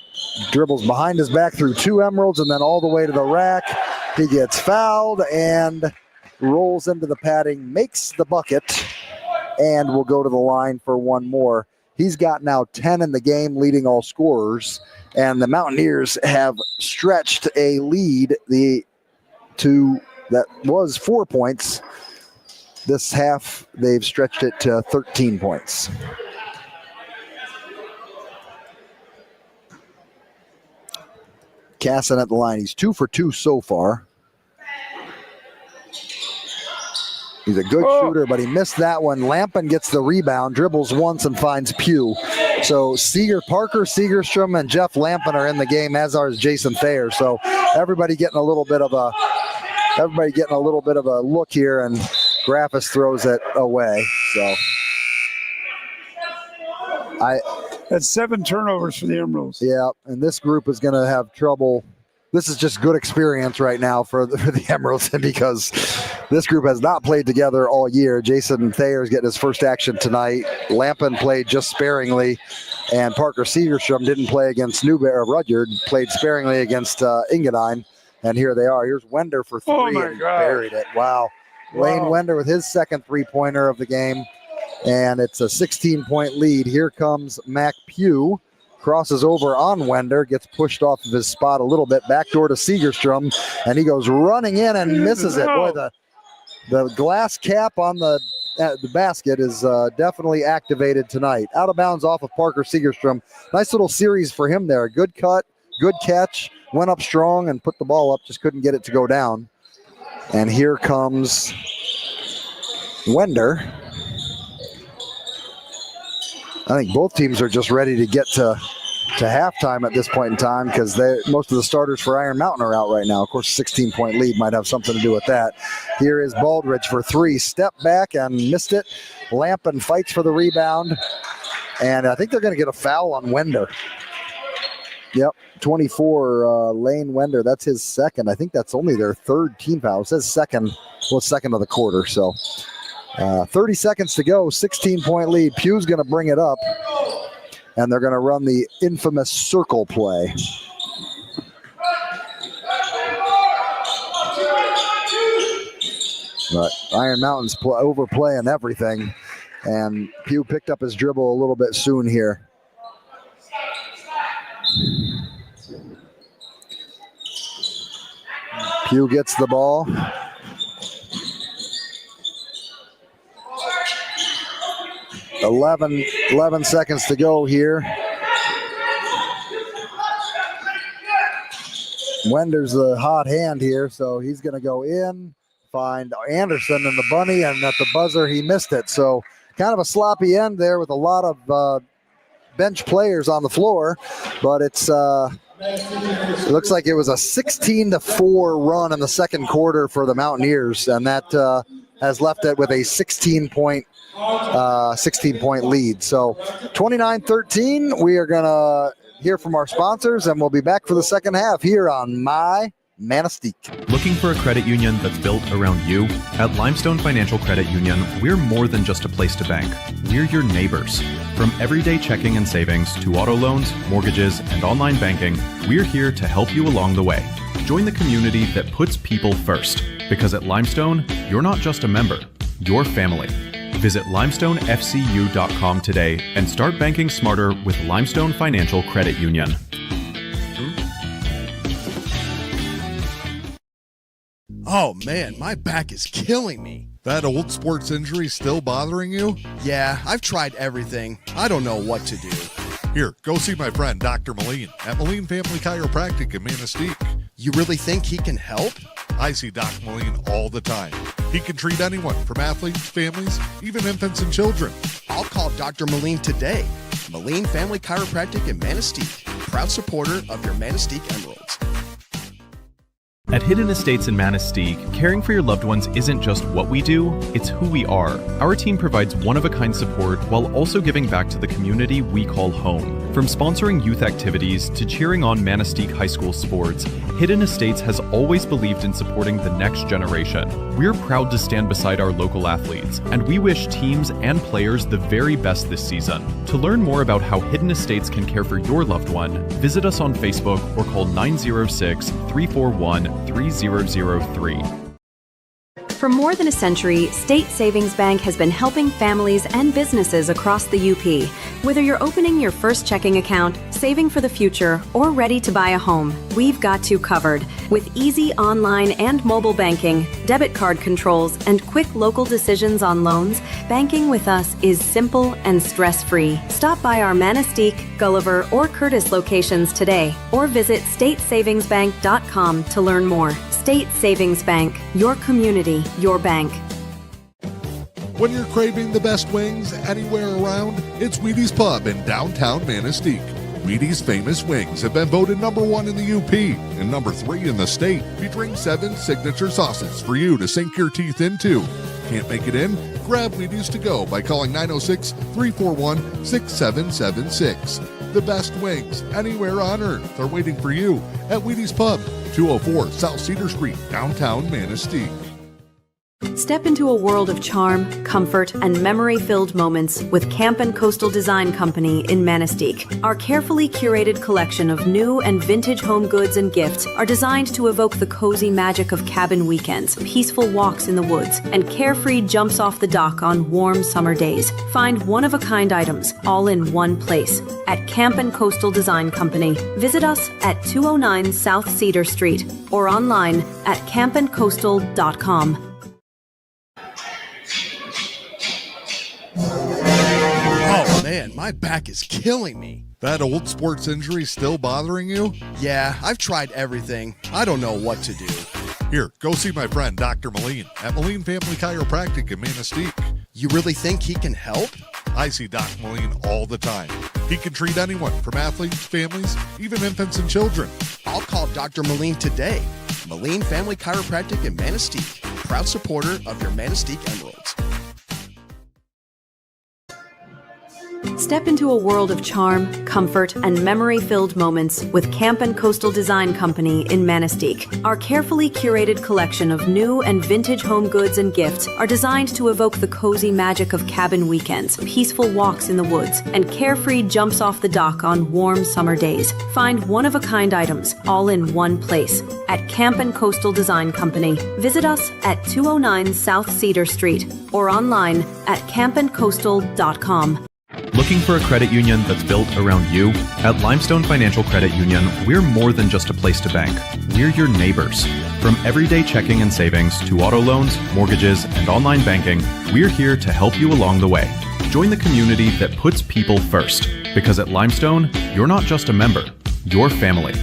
dribbles behind his back through 2 Emeralds and then all the way to the rack. He gets fouled and rolls into the padding, makes the bucket, and will go to the line for 1 more. He's got now 10 in the game, leading all scorers, and the Mountaineers have stretched a lead that was 4 points. This half, they've stretched it to 13 points. Casson at the line. He's 2 for 2 so far. He's a good shooter, but he missed that one. Lampin gets the rebound, dribbles once, and finds Pugh. So Parker Segerstrom and Jeff Lampin are in the game, as are Jason Thayer. So everybody getting a little bit of a look here, and Graffis throws it away. So That's 7 turnovers for the Emeralds. yeah, and this group is going to have trouble. This is just good experience right now for the Emeralds, because this group has not played together all year. Jason Thayer's getting his first action tonight. Lampin played just sparingly, and Parker Segerstrom didn't play against Rudyard, played sparingly against Engadine, and here they are. Here's Wender for 3 and buried it. Wow. Lane Wender with his second three-pointer of the game, and it's a 16-point lead. Here comes Mac Pugh. Crosses over on Wender, gets pushed off of his spot a little bit, backdoor to Segerstrom, and he goes running in and misses it. Boy, the glass cap on the basket is definitely activated tonight. Out of bounds off of Parker Segerstrom. Nice little series for him there. Good cut, good catch, went up strong and put the ball up, just couldn't get it to go down. And here comes Wender. I think both teams are just ready to get to halftime at this point in time, because most of the starters for Iron Mountain are out right now. Of course, a 16-point lead might have something to do with that. Here is Baldridge for 3. Step back and missed it. Lampin fights for the rebound. And I think they're going to get a foul on Wender. Yep, 24, Lane Wender. That's his second. I think that's only their third team foul. It says second of the quarter, so... 30 seconds to go, 16-point lead. Pugh's going to bring it up, and they're going to run the infamous circle play. But Iron Mountain's overplaying everything, and Pugh picked up his dribble a little bit soon here. Pugh gets the ball. 11 seconds to go here. Wender's the hot hand here, so he's going to go in, find Anderson and the bunny, and at the buzzer he missed it. So kind of a sloppy end there with a lot of bench players on the floor, but it looks like it was a 16-4 run in the second quarter for the Mountaineers, and that has left it with a 16-point lead. So 29-13, we are going to hear from our sponsors, and we'll be back for the second half here on My Manistique. Looking for a credit union that's built around you? At Limestone Financial Credit Union, we're more than just a place to bank. We're your neighbors. From everyday checking and savings to auto loans, mortgages, and online banking, we're here to help you along the way. Join the community that puts people first. Because at Limestone, you're not just a member, you're family. Visit limestonefcu.com today and start banking smarter with Limestone Financial Credit Union. Oh man, my back is killing me. That old sports injury still bothering you? Yeah, I've tried everything. I don't know what to do. Here, go see my friend Dr. Moline at Moline Family Chiropractic in Manistique. You really think he can help? I see Doc Moline all the time. He can treat anyone from athletes, families, even infants and children. I'll call Dr. Moline today. Moline Family Chiropractic in Manistique, proud supporter of your Manistique Emeralds. At Hidden Estates in Manistique, caring for your loved ones isn't just what we do, it's who we are. Our team provides one-of-a-kind support while also giving back to the community we call home. From sponsoring youth activities to cheering on Manistique High School sports, Hidden Estates has always believed in supporting the next generation. We're proud to stand beside our local athletes, and we wish teams and players the very best this season. To learn more about how Hidden Estates can care for your loved one, visit us on Facebook or call 906-341-3003. For more than a century, State Savings Bank has been helping families and businesses across the U.P. Whether you're opening your first checking account, saving for the future, or ready to buy a home, we've got you covered. With easy online and mobile banking, debit card controls, and quick local decisions on loans, banking with us is simple and stress-free. Stop by our Manistique, Gulliver, or Curtis locations today, or visit statesavingsbank.com to learn more. State Savings Bank, your community, your bank. When you're craving the best wings anywhere around, it's Wheaties Pub in downtown Manistique. Wheaties famous wings have been voted number 1 in the U.P. and number 3 in the state, featuring 7 signature sauces for you to sink your teeth into. Can't make it in? Grab Wheaties to go by calling 906-341-6776. The best wings anywhere on earth are waiting for you at Wheaties Pub, 204 South Cedar Street, downtown Manistique. Step into a world of charm, comfort, and memory-filled moments with Camp & Coastal Design Company in Manistique. Our carefully curated collection of new and vintage home goods and gifts are designed to evoke the cozy magic of cabin weekends, peaceful walks in the woods, and carefree jumps off the dock on warm summer days. Find one-of-a-kind items all in one place at Camp & Coastal Design Company. Visit us at 209 South Cedar Street or online at campandcoastal.com. Oh man, my back is killing me. That old sports injury still bothering you? Yeah, I've tried everything. I don't know what to do. Here, go see my friend Dr. Moline at Moline Family Chiropractic in Manistique. You really think he can help? I see Doc Moline all the time. He can treat anyone from athletes, families, even infants and children. I'll call Dr. Moline today. Moline Family Chiropractic in Manistique, proud supporter of your Manistique Emeralds. Step into a world of charm, comfort, and memory-filled moments with Camp & Coastal Design Company in Manistique. Our carefully curated collection of new and vintage home goods and gifts are designed to evoke the cozy magic of cabin weekends, peaceful walks in the woods, and carefree jumps off the dock on warm summer days. Find one-of-a-kind items all in one place at Camp & Coastal Design Company. Visit us at 209 South Cedar Street or online at campandcoastal.com. Looking for a credit union that's built around you? At Limestone Financial Credit Union, we're more than just a place to bank. We're your neighbors. From everyday checking and savings to auto loans, mortgages, and online banking, we're here to help you along the way. Join the community that puts people first. Because at Limestone, you're not just a member, you're family.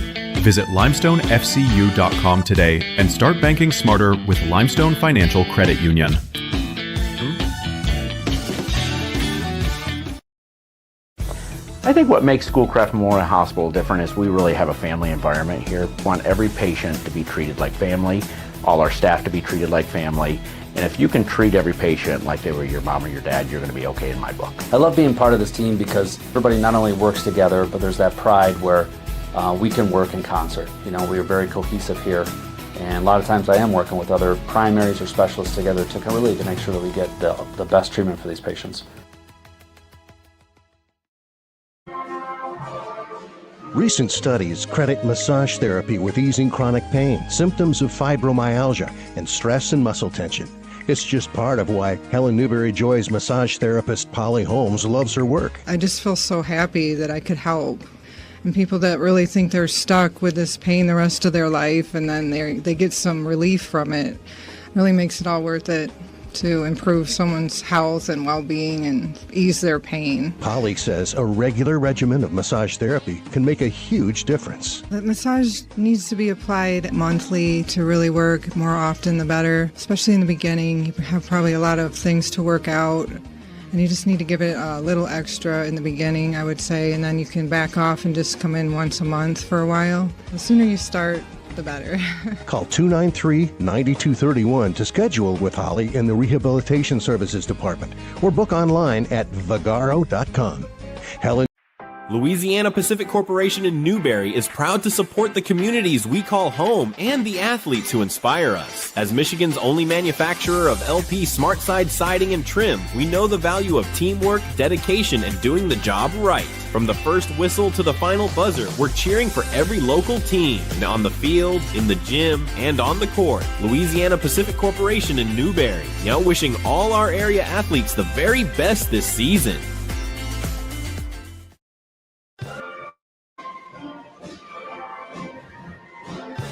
Visit limestonefcu.com today and start banking smarter with Limestone Financial Credit Union. I think what makes Schoolcraft Memorial Hospital different is we really have a family environment here. We want every patient to be treated like family, all our staff to be treated like family, and if you can treat every patient like they were your mom or your dad, you're going to be okay in my book. I love being part of this team because everybody not only works together, but there's that pride where we can work in concert. You know, we are very cohesive here, and a lot of times I am working with other primaries or specialists together to make sure that we get the best treatment for these patients. Recent studies credit massage therapy with easing chronic pain, symptoms of fibromyalgia, and stress and muscle tension. It's just part of why Helen Newberry-Joy's massage therapist Polly Holmes loves her work. I just feel so happy that I could help. And people that really think they're stuck with this pain the rest of their life and then they get some relief from it, really makes it all worth it to improve someone's health and well-being and ease their pain. Polly says a regular regimen of massage therapy can make a huge difference. The massage needs to be applied monthly to really work. More often the better, especially in the beginning. You have probably a lot of things to work out, and you just need to give it a little extra in the beginning, I would say, and then you can back off and just come in once a month for a while. The sooner you start, the better. Call 293-9231 to schedule with Holly in the Rehabilitation Services Department or book online at vagaro.com. Helen Louisiana Pacific Corporation in Newberry is proud to support the communities we call home and the athletes who inspire us. As Michigan's only manufacturer of LP SmartSide siding and trim, we know the value of teamwork, dedication, and doing the job right. From the first whistle to the final buzzer, we're cheering for every local team, on the field, in the gym, and on the court. Louisiana Pacific Corporation in Newberry, now wishing all our area athletes the very best this season.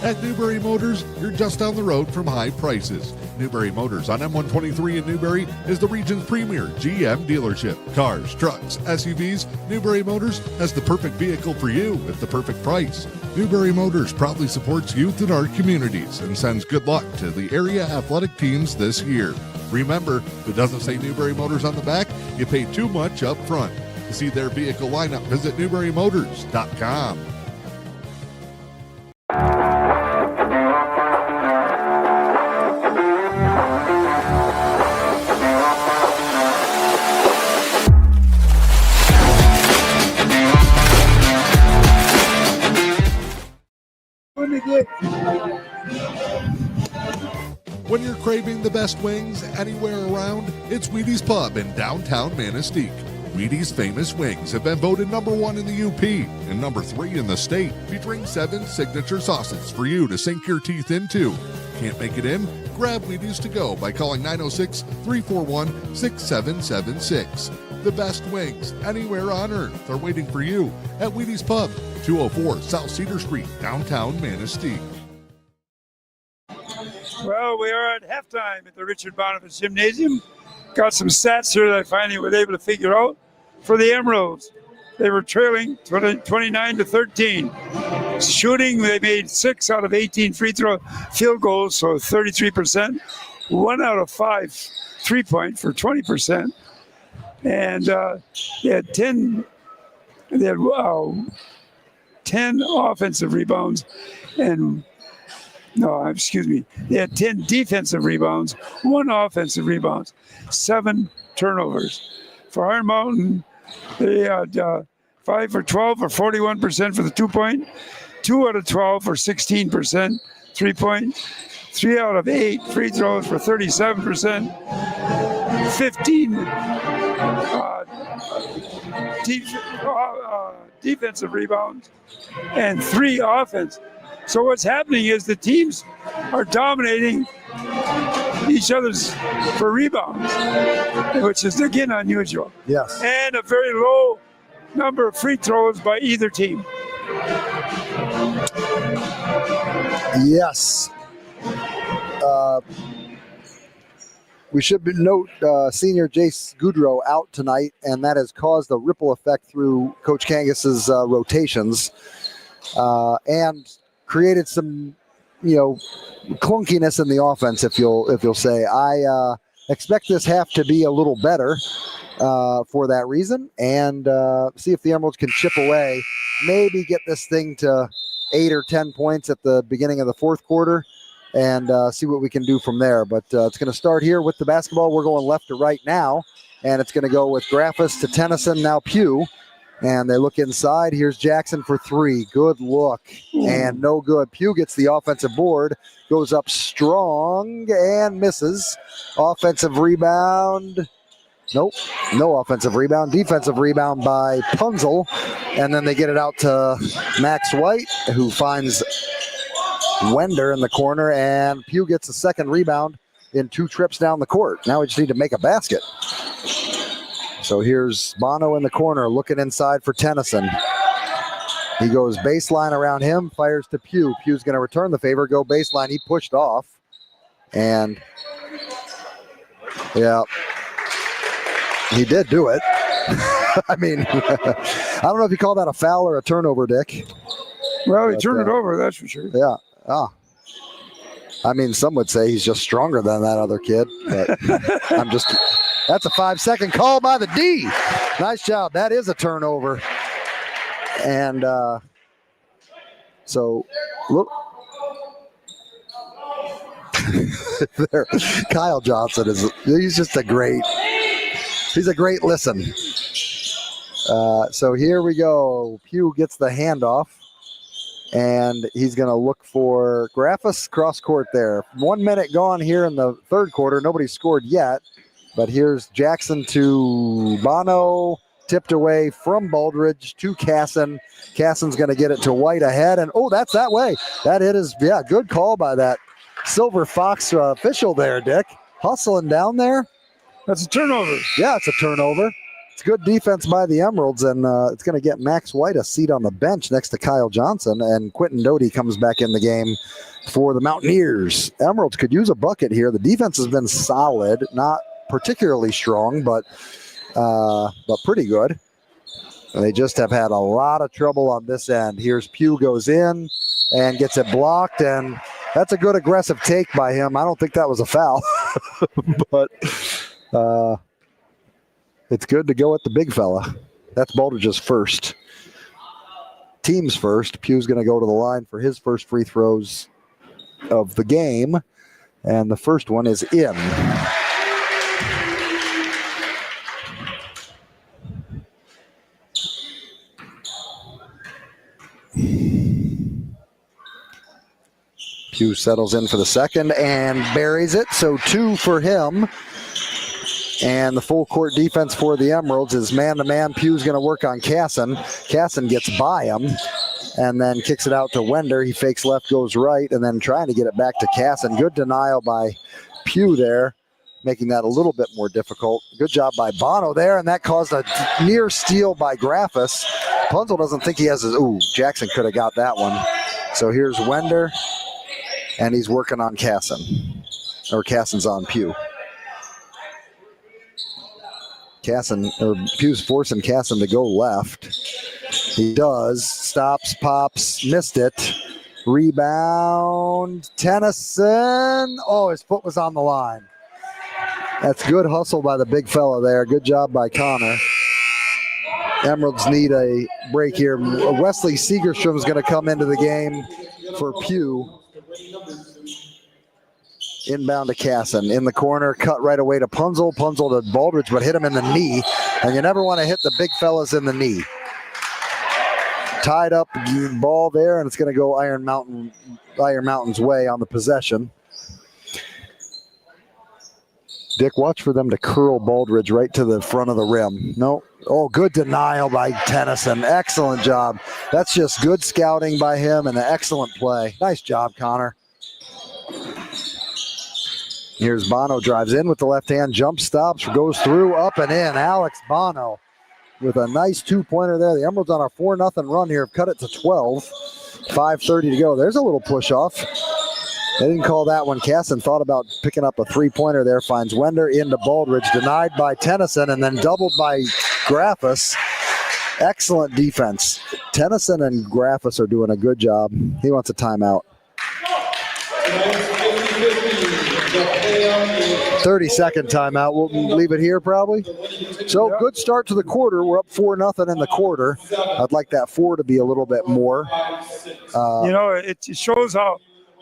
At Newberry Motors, you're just down the road from high prices. Newberry Motors on M123 in Newberry is the region's premier GM dealership. Cars, trucks, SUVs, Newberry Motors has the perfect vehicle for you at the perfect price. Newberry Motors proudly supports youth in our communities and sends good luck to the area athletic teams this year. Remember, if it doesn't say Newberry Motors on the back, you pay too much up front. To see their vehicle lineup, visit NewberryMotors.com. When you're craving the best wings anywhere around, it's Wheaties Pub in downtown Manistique. Wheaties' famous wings have been voted #1 in the U.P. and #3 in the state, featuring 7 signature sauces for you to sink your teeth into. Can't make it in? Grab Wheaties to go by calling 906-341-6776. The best wings anywhere on earth are waiting for you at Wheaties Pub, 204 South Cedar Street, downtown Manistique. Well, we are at halftime at the Richard Boniface Gymnasium. Got some stats here that I finally was able to figure out for the Emeralds. They were trailing 29-13. Shooting, they made 6 out of 18 field goals, so 33%. 1 out of 5 3-point for 20%. And they had 10 offensive rebounds and they had 10 defensive rebounds, 1 offensive rebound, 7 turnovers. For Iron Mountain, they had 5 for 12 or 41% for the 2-point, 2 out of 12 for 16%, 3-point, 3 out of 8 free throws for 37%, 15 defensive rebounds, and 3 offense. So what's happening is the teams are dominating each other's for rebounds, which is again unusual. Yes. And a very low number of free throws by either team. Yes. We should note senior Jace Goudreau out tonight, and that has caused a ripple effect through Coach Kangus's rotations and created some, clunkiness in the offense. If you'll say, I expect this half to be a little better for that reason, and see if the Emeralds can chip away, maybe get this thing to 8 or 10 points at the beginning of the fourth quarter, and see what we can do from there. But it's going to start here with the basketball. We're going left to right now, and it's going to go with Graffis to Tennyson, now Pugh. And they look inside. Here's Jackson for 3. Good look. And no good. Pugh gets the offensive board, goes up strong and misses. Offensive rebound. Nope, no offensive rebound. Defensive rebound by Punzel. And then they get it out to Max White, who finds Wender in the corner. And Pugh gets a second rebound in 2 trips down the court. Now we just need to make a basket. So here's Bono in the corner looking inside for Tennyson. He goes baseline around him, fires to Pugh. Pugh's going to return the favor, go baseline. He pushed off. And, yeah, he did do it. I mean, I don't know if you call that a foul or a turnover, Dick. Well, he turned it over, that's for sure. Yeah. I mean, some would say he's just stronger than that other kid. But that's a 5-second call by the D. Nice job. That is a turnover. And so, look. There, Kyle Johnson he's a great listen. So here we go. Pugh gets the handoff. And he's going to look for Graffis cross court there. 1 minute gone here in the third quarter. Nobody scored yet. But here's Jackson to Bono. Tipped away from Baldridge to Casson. Casson's going to get it to White ahead. And, that's that way. That hit is, good call by that Silver Fox official there, Dick. Hustling down there. That's a turnover. Yeah, it's a turnover. It's good defense by the Emeralds, and it's going to get Max White a seat on the bench next to Kyle Johnson, and Quentin Doty comes back in the game for the Mountaineers. Emeralds could use a bucket here. The defense has been solid, not particularly strong, but pretty good. They just have had a lot of trouble on this end. Here's Pugh goes in and gets it blocked, and that's a good aggressive take by him. I don't think that was a foul, but it's good to go at the big fella. That's Baldridge's first. Team's first. Pugh's going to go to the line for his first free throws of the game. And the first one is in. Pugh settles in for the second and buries it. So 2 for him. And the full court defense for the Emeralds is man-to-man. Pugh's going to work on Casson. Casson gets by him and then kicks it out to Wender. He fakes left, goes right, and then trying to get it back to Casson. Good denial by Pugh there, making that a little bit more difficult. Good job by Bono there, and that caused a near steal by Graffus. Punzel doesn't think he has his... Ooh, Jackson could have got that one. So here's Wender, and he's working on Casson. Or Casson's on Pugh. Pugh's forcing Casson to go left. He does. Stops, pops, missed it. Rebound. Tennyson. Oh, his foot was on the line. That's good hustle by the big fella there. Good job by Connor. Emeralds need a break here. Wesley Segerstrom's going to come into the game for Pugh. Inbound to Casson. In the corner, cut right away to Punzel. Punzel to Baldridge, but hit him in the knee. And you never want to hit the big fellas in the knee. Tied up ball there, and it's going to go Iron Mountain's way on the possession. Dick, watch for them to curl Baldridge right to the front of the rim. No. Oh, good denial by Tennyson. Excellent job. That's just good scouting by him and an excellent play. Nice job, Connor. Here's Bono, drives in with the left hand, jump stops, goes through, up and in. Alex Bono with a nice 2-pointer there. The Emeralds on a 4-0 run here have cut it to 12. 5:30 to go. There's a little push off. They didn't call that one. Casson thought about picking up a 3-pointer there. Finds Wender into Baldridge, denied by Tennyson, and then doubled by Graffus. Excellent defense. Tennyson and Graffus are doing a good job. He wants a timeout. 30-second timeout. We'll leave it here probably. So good start to the quarter. We're up 4-0 in the quarter. I'd like that 4 to be a little bit more. It shows how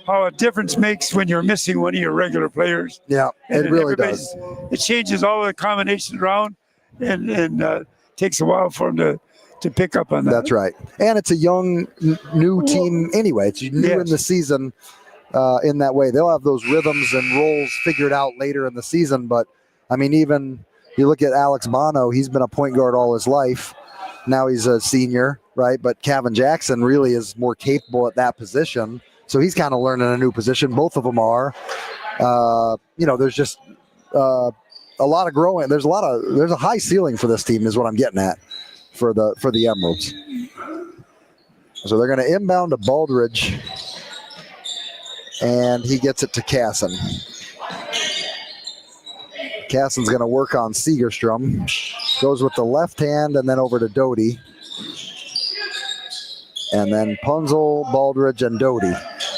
a difference makes when you're missing one of your regular players. Yeah, it really does. It changes all the combinations around and takes a while for them to pick up on that. That's right. And it's a young, new team anyway. It's new in the season. In that way, they'll have those rhythms and roles figured out later in the season. But I mean, even you look at Alex Bono, he's been a point guard all his life. Now he's a senior, right? But Kevin Jackson really is more capable at that position. So he's kind of learning a new position. Both of them are. There's just a lot of growing. There's a high ceiling for this team is what I'm getting at for the Emeralds. So they're going to inbound to Baldridge. And he gets it to Casson. Casson's going to work on Segerstrom. Goes with the left hand and then over to Doty. And then Punzel, Baldridge, and Doty.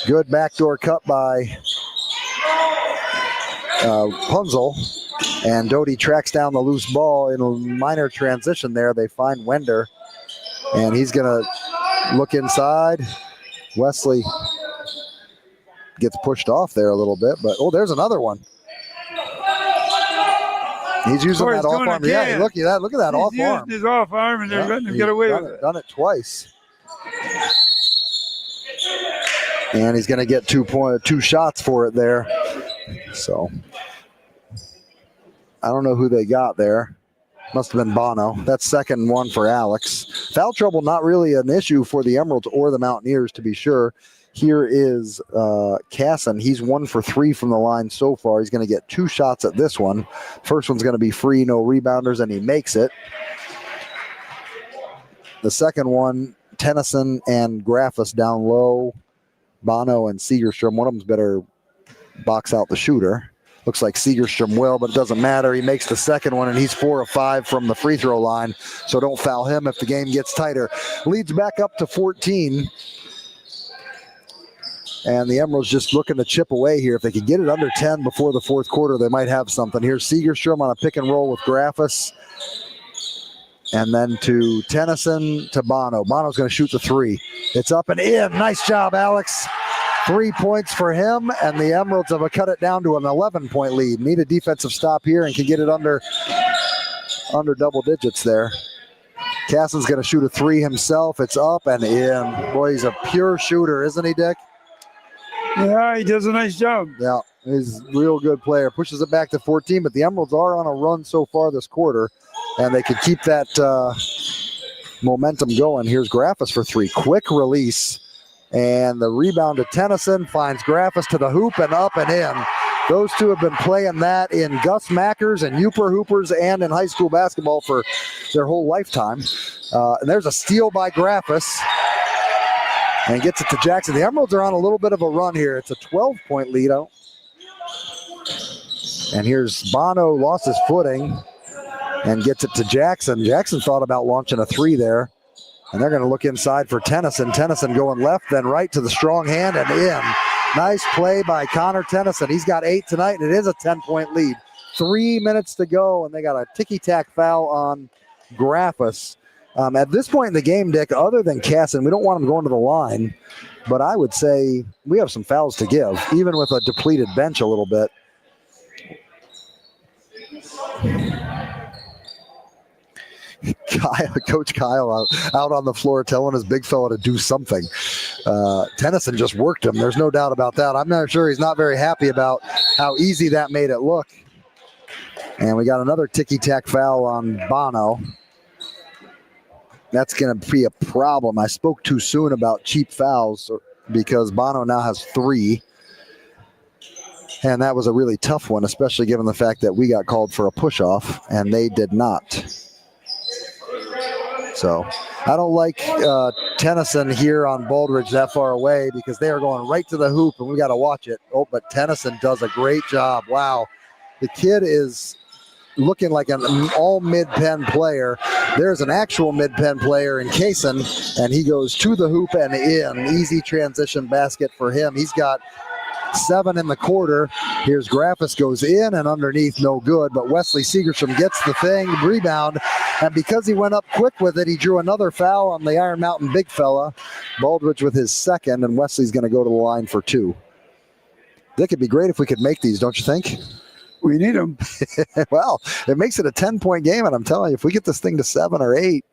Good backdoor cut by Punzel. And Doty tracks down the loose ball in a minor transition there. They find Wender. And he's going to look inside. Wesley gets pushed off there a little bit, but there's another one. He's using that off arm. Yeah, look at that off arm. His off arm, and they're letting him get away with it. Done it twice. And he's going to get 2 shots for it there. So I don't know who they got there. Must have been Bono. That's second one for Alex. Foul trouble not really an issue for the Emeralds or the Mountaineers, to be sure. Here is Casson. He's 1 for 3 from the line so far. He's going to get 2 shots at this one. First one's going to be free, no rebounders, and he makes it. The second one, Tennyson and Graffus down low. Bono and Segerstrom. One of them's better box out the shooter. Looks like Segerstrom will, but it doesn't matter. He makes the second one, and he's 4 of 5 from the free throw line. So don't foul him if the game gets tighter. Leads back up to 14. And the Emeralds just looking to chip away here. If they could get it under 10 before the fourth quarter, they might have something. Here's Segerstrom on a pick and roll with Graffus. And then to Tennyson to Bono. Bono's going to shoot the three. It's up and in. Nice job, Alex. 3 points for him, and the Emeralds have cut it down to an 11-point lead. Need a defensive stop here and can get it under double digits there. Cassin's going to shoot a three himself. It's up and in. Boy, he's a pure shooter, isn't he, Dick? Yeah, he does a nice job. Yeah, he's a real good player. Pushes it back to 14, but the Emeralds are on a run so far this quarter, and they can keep that momentum going. Here's Graffis for three. Quick release. And the rebound to Tennyson finds Graffis to the hoop and up and in. Those two have been playing that in Gus Mackers and E.U.P hoopers and in high school basketball for their whole lifetime. And there's a steal by Graffis. And gets it to Jackson. The Emeralds are on a little bit of a run here. It's a 12-point lead out. And here's Bono, lost his footing and gets it to Jackson. Jackson thought about launching a three there. And they're going to look inside for Tennyson. Tennyson going left, then right to the strong hand and in. Nice play by Connor Tennyson. He's got 8 tonight, and it is a 10-point lead. 3 minutes to go, and they got a ticky-tack foul on Graffis. At this point in the game, Dick, other than Casson, we don't want him going to the line, but I would say we have some fouls to give, even with a depleted bench a little bit. Coach Kyle out on the floor telling his big fella to do something. Tennyson just worked him. There's no doubt about that. I'm not sure he's not very happy about how easy that made it look. And we got another ticky-tack foul on Bono. That's going to be a problem. I spoke too soon about cheap fouls because Bono now has 3. And that was a really tough one, especially given the fact that we got called for a push-off, and they did not. So I don't like Tennyson here on Baldridge that far away because they are going right to the hoop, and we got to watch it. Oh, but Tennyson does a great job. Wow. The kid is looking like an all mid-pen player. There's an actual mid-pen player in Kaysen, and he goes to the hoop and in. Easy transition basket for him. He's got 7 in the quarter. Here's Graffis goes in and underneath, no good, but Wesley Segerstrom gets the thing, rebound, and because he went up quick with it, he drew another foul on the Iron Mountain big fella. Baldridge with his second, and Wesley's going to go to the line for 2. That could be great if we could make these, don't you think? We need them. Well, it makes it a 10-point game, and I'm telling you, if we get this thing to 7 or 8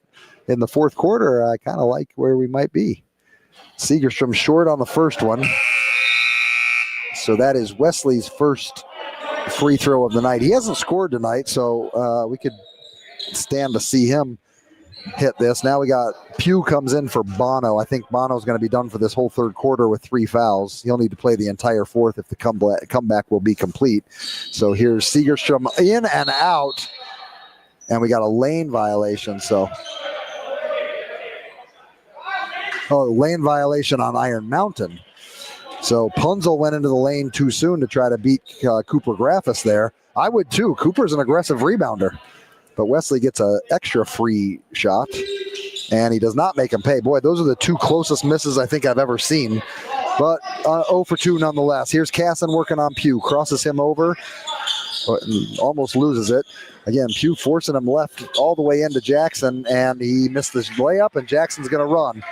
in the fourth quarter, I kind of like where we might be. Segerstrom short on the first one. So that is Wesley's first free throw of the night. He hasn't scored tonight, so we could stand to see him hit this. Now we got Pugh comes in for Bono. I think Bono's going to be done for this whole third quarter with 3 fouls. He'll need to play the entire fourth if the comeback will be complete. So here's Segerstrom in and out, and we got a lane violation. So, lane violation on Iron Mountain. So Punzel went into the lane too soon to try to beat Cooper Graffis there. I would too. Cooper's an aggressive rebounder. But Wesley gets an extra free shot, and he does not make him pay. Boy, those are the 2 closest misses I think I've ever seen. But 0 for 2 nonetheless. Here's Casson working on Pugh. Crosses him over. Almost loses it. Again, Pugh forcing him left all the way into Jackson, and he missed this layup, and Jackson's going to run.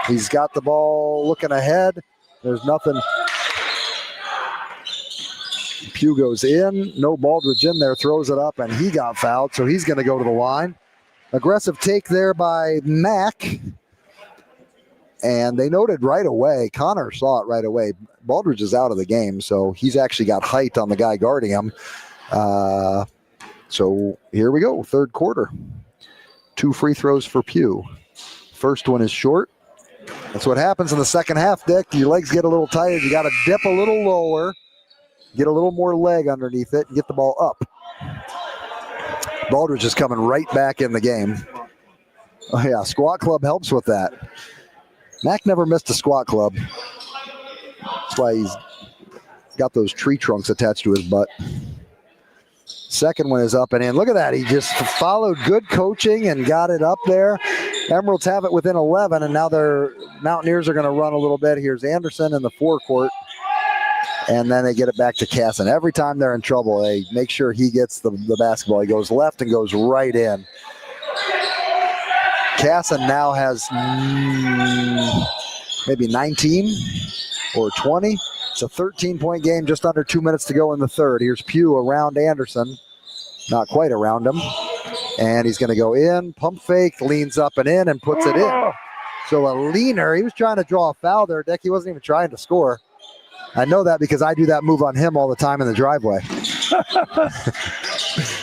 He's got the ball looking ahead. There's nothing. Pugh goes in. No Baldridge in there. Throws it up, and he got fouled, so he's going to go to the line. Aggressive take there by Mack. And they noted right away. Connor saw it right away. Baldridge is out of the game, so he's actually got height on the guy guarding him. So here we go. Third quarter. 2 free throws for Pugh. First one is short. That's what happens in the second half, Dick. Your legs get a little tired. You got to dip a little lower, get a little more leg underneath it, and get the ball up. Baldridge is coming right back in the game. Oh, yeah, squat club helps with that. Mac never missed a squat club. That's why he's got those tree trunks attached to his butt. Second one is up and in. Look at that. He just followed good coaching and got it up there. Emeralds have it within 11, and now their Mountaineers are going to run a little bit. Here's Anderson in the forecourt, and then they get it back to Casson. Every time they're in trouble, they make sure he gets the basketball. He goes left and goes right in. Casson now has maybe 19 or 20. It's a 13-point game, just under 2 minutes to go in the third. Here's Pugh around Anderson. Not quite around him. And he's going to go in, pump fake, leans up and in, and puts it in. So a leaner. He was trying to draw a foul there, Dick. He wasn't even trying to score. I know that because I do that move on him all the time in the driveway.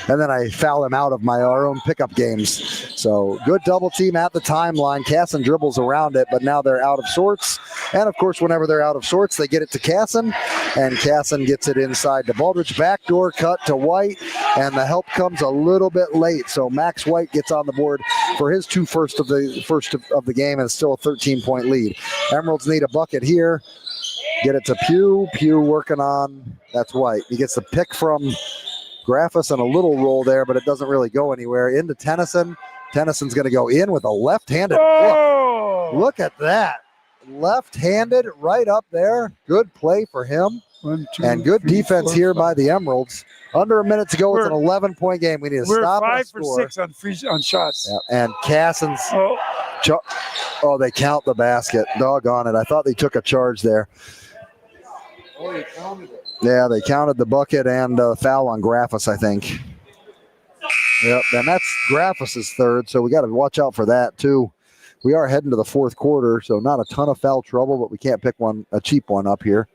And then I foul him out of our own pickup games. So good double team at the timeline. Casson dribbles around it, but now they're out of sorts. And of course, whenever they're out of sorts, they get it to Casson, and Casson gets it inside to Baldridge. Backdoor cut to White, and the help comes a little bit late. So Max White gets on the board for his first of the game, and it's still a 13-point lead. Emeralds need a bucket here. Get it to Pugh. Pugh working on, that's White. He gets the pick from Graffus and a little roll there, but it doesn't really go anywhere. Into Tennyson. Tennyson's going to go in with a left-handed look at that. Left-handed right up there. Good play for him. And good defense here by the Emeralds. Under a minute to go. It's an 11-point game. We need to stop and score. We're 5 for 6 on shots. Yeah, and Casson's. They count the basket. Doggone it. I thought they took a charge there. They counted it. Yeah, they counted the bucket and foul on Graffus, I think. Yep, and that's Graffus's third, so we got to watch out for that too. We are heading to the fourth quarter, so not a ton of foul trouble, but we can't pick a cheap one up here.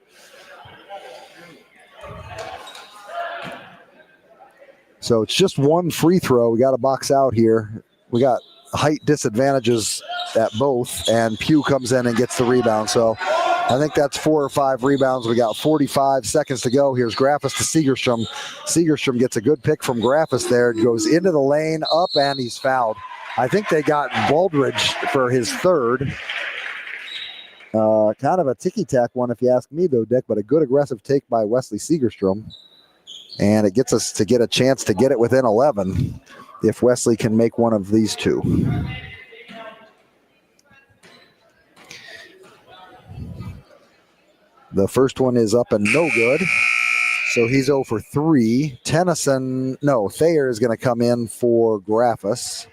So it's just one free throw. We got to box out here. We got height disadvantages at both, and Pugh comes in and gets the rebound. So I think that's 4 or 5 rebounds. We got 45 seconds to go. Here's Graffus to Segerstrom. Segerstrom gets a good pick from Graffus there. Goes into the lane, up, and he's fouled. I think they got Baldridge for his third. Kind of a ticky-tack one if you ask me, though, Dick, but a good aggressive take by Wesley Segerstrom. And it gets us to get a chance to get it within 11 if Wesley can make one of these two. The first one is up and no good. So he's 0 for 3. Thayer is going to come in for Graffus.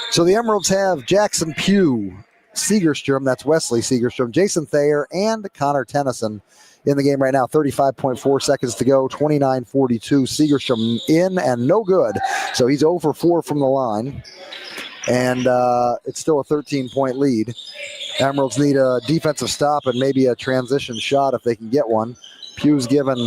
So the Emeralds have Jackson Pugh, Segerstrom, that's Wesley Segerstrom, Jason Thayer, and Connor Tennyson in the game right now. 35.4 seconds to go, 29-42. Segerstrom in and no good. So he's 0 for 4 from the line. And it's still a 13-point lead. Emeralds need a defensive stop and maybe a transition shot if they can get one. Pugh's given.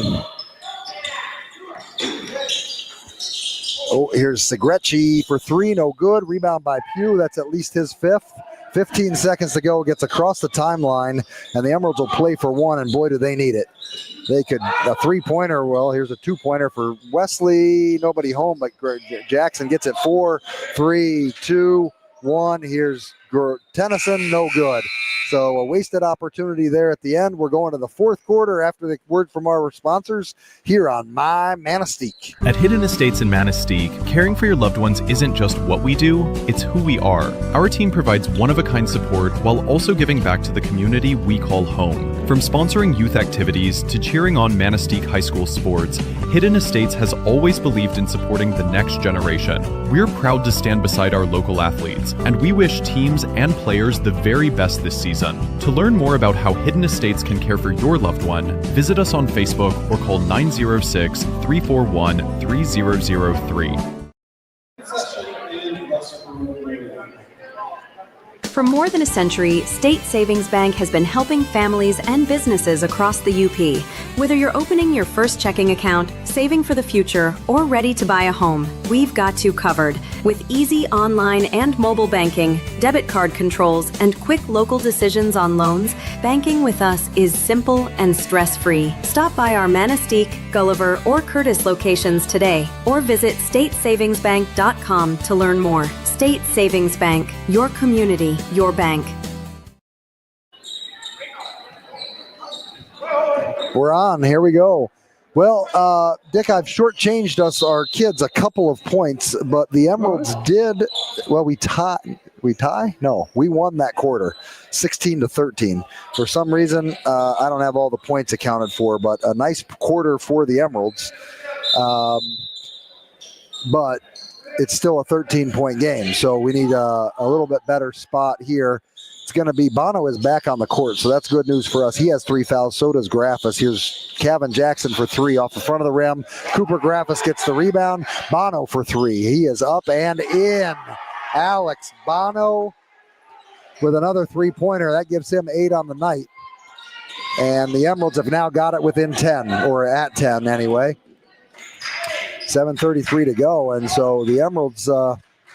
Here's Segrecci for 3, no good. Rebound by Pugh. That's at least his 5th. 15 seconds to go. Gets across the timeline, and the Emeralds will play for 1, and boy, do they need it. They could, a 3-pointer, well, here's a 2-pointer for Wesley. Nobody home, but Jackson gets it 4, 3, 2, 1. Here's Tennyson, no good. So a wasted opportunity there at the end. We're going to the fourth quarter after the word from our sponsors here on My Manistique. At Hidden Estates in Manistique, caring for your loved ones isn't just what we do, it's who we are. Our team provides one-of-a-kind support while also giving back to the community we call home. From sponsoring youth activities to cheering on Manistique High School sports, Hidden Estates has always believed in supporting the next generation. We're proud to stand beside our local athletes, and we wish teams and players the very best this season. To learn more about how Hidden Estates can care for your loved one, visit us on Facebook or call 906-341-3003. For more than a century, State Savings Bank has been helping families and businesses across the U.P. Whether you're opening your first checking account, saving for the future, or ready to buy a home, we've got you covered. With easy online and mobile banking, debit card controls, and quick local decisions on loans, banking with us is simple and stress-free. Stop by our Manistique, Gulliver, or Curtis locations today, or visit statesavingsbank.com to learn more. State Savings Bank, your community, your bank. We're on. Here we go. Well, Dick, I've shortchanged our kids a couple of points, but the Emeralds did. Well, we tie? No, we won that quarter, 16-13. For some reason, I don't have all the points accounted for, but a nice quarter for the Emeralds. But it's still a 13-point game. So we need a little bit better spot here. It's going to be Bono is back on the court, so that's good news for us. He has 3 fouls, so does Graffis. Here's Kevin Jackson for 3 off the front of the rim. Cooper Graffis gets the rebound. Bono for 3. He is up and in. Alex Bono with another 3-pointer. That gives him 8 on the night. And the Emeralds have now got it within 10, or at 10 anyway. 7:33 to go, and so the Emeralds...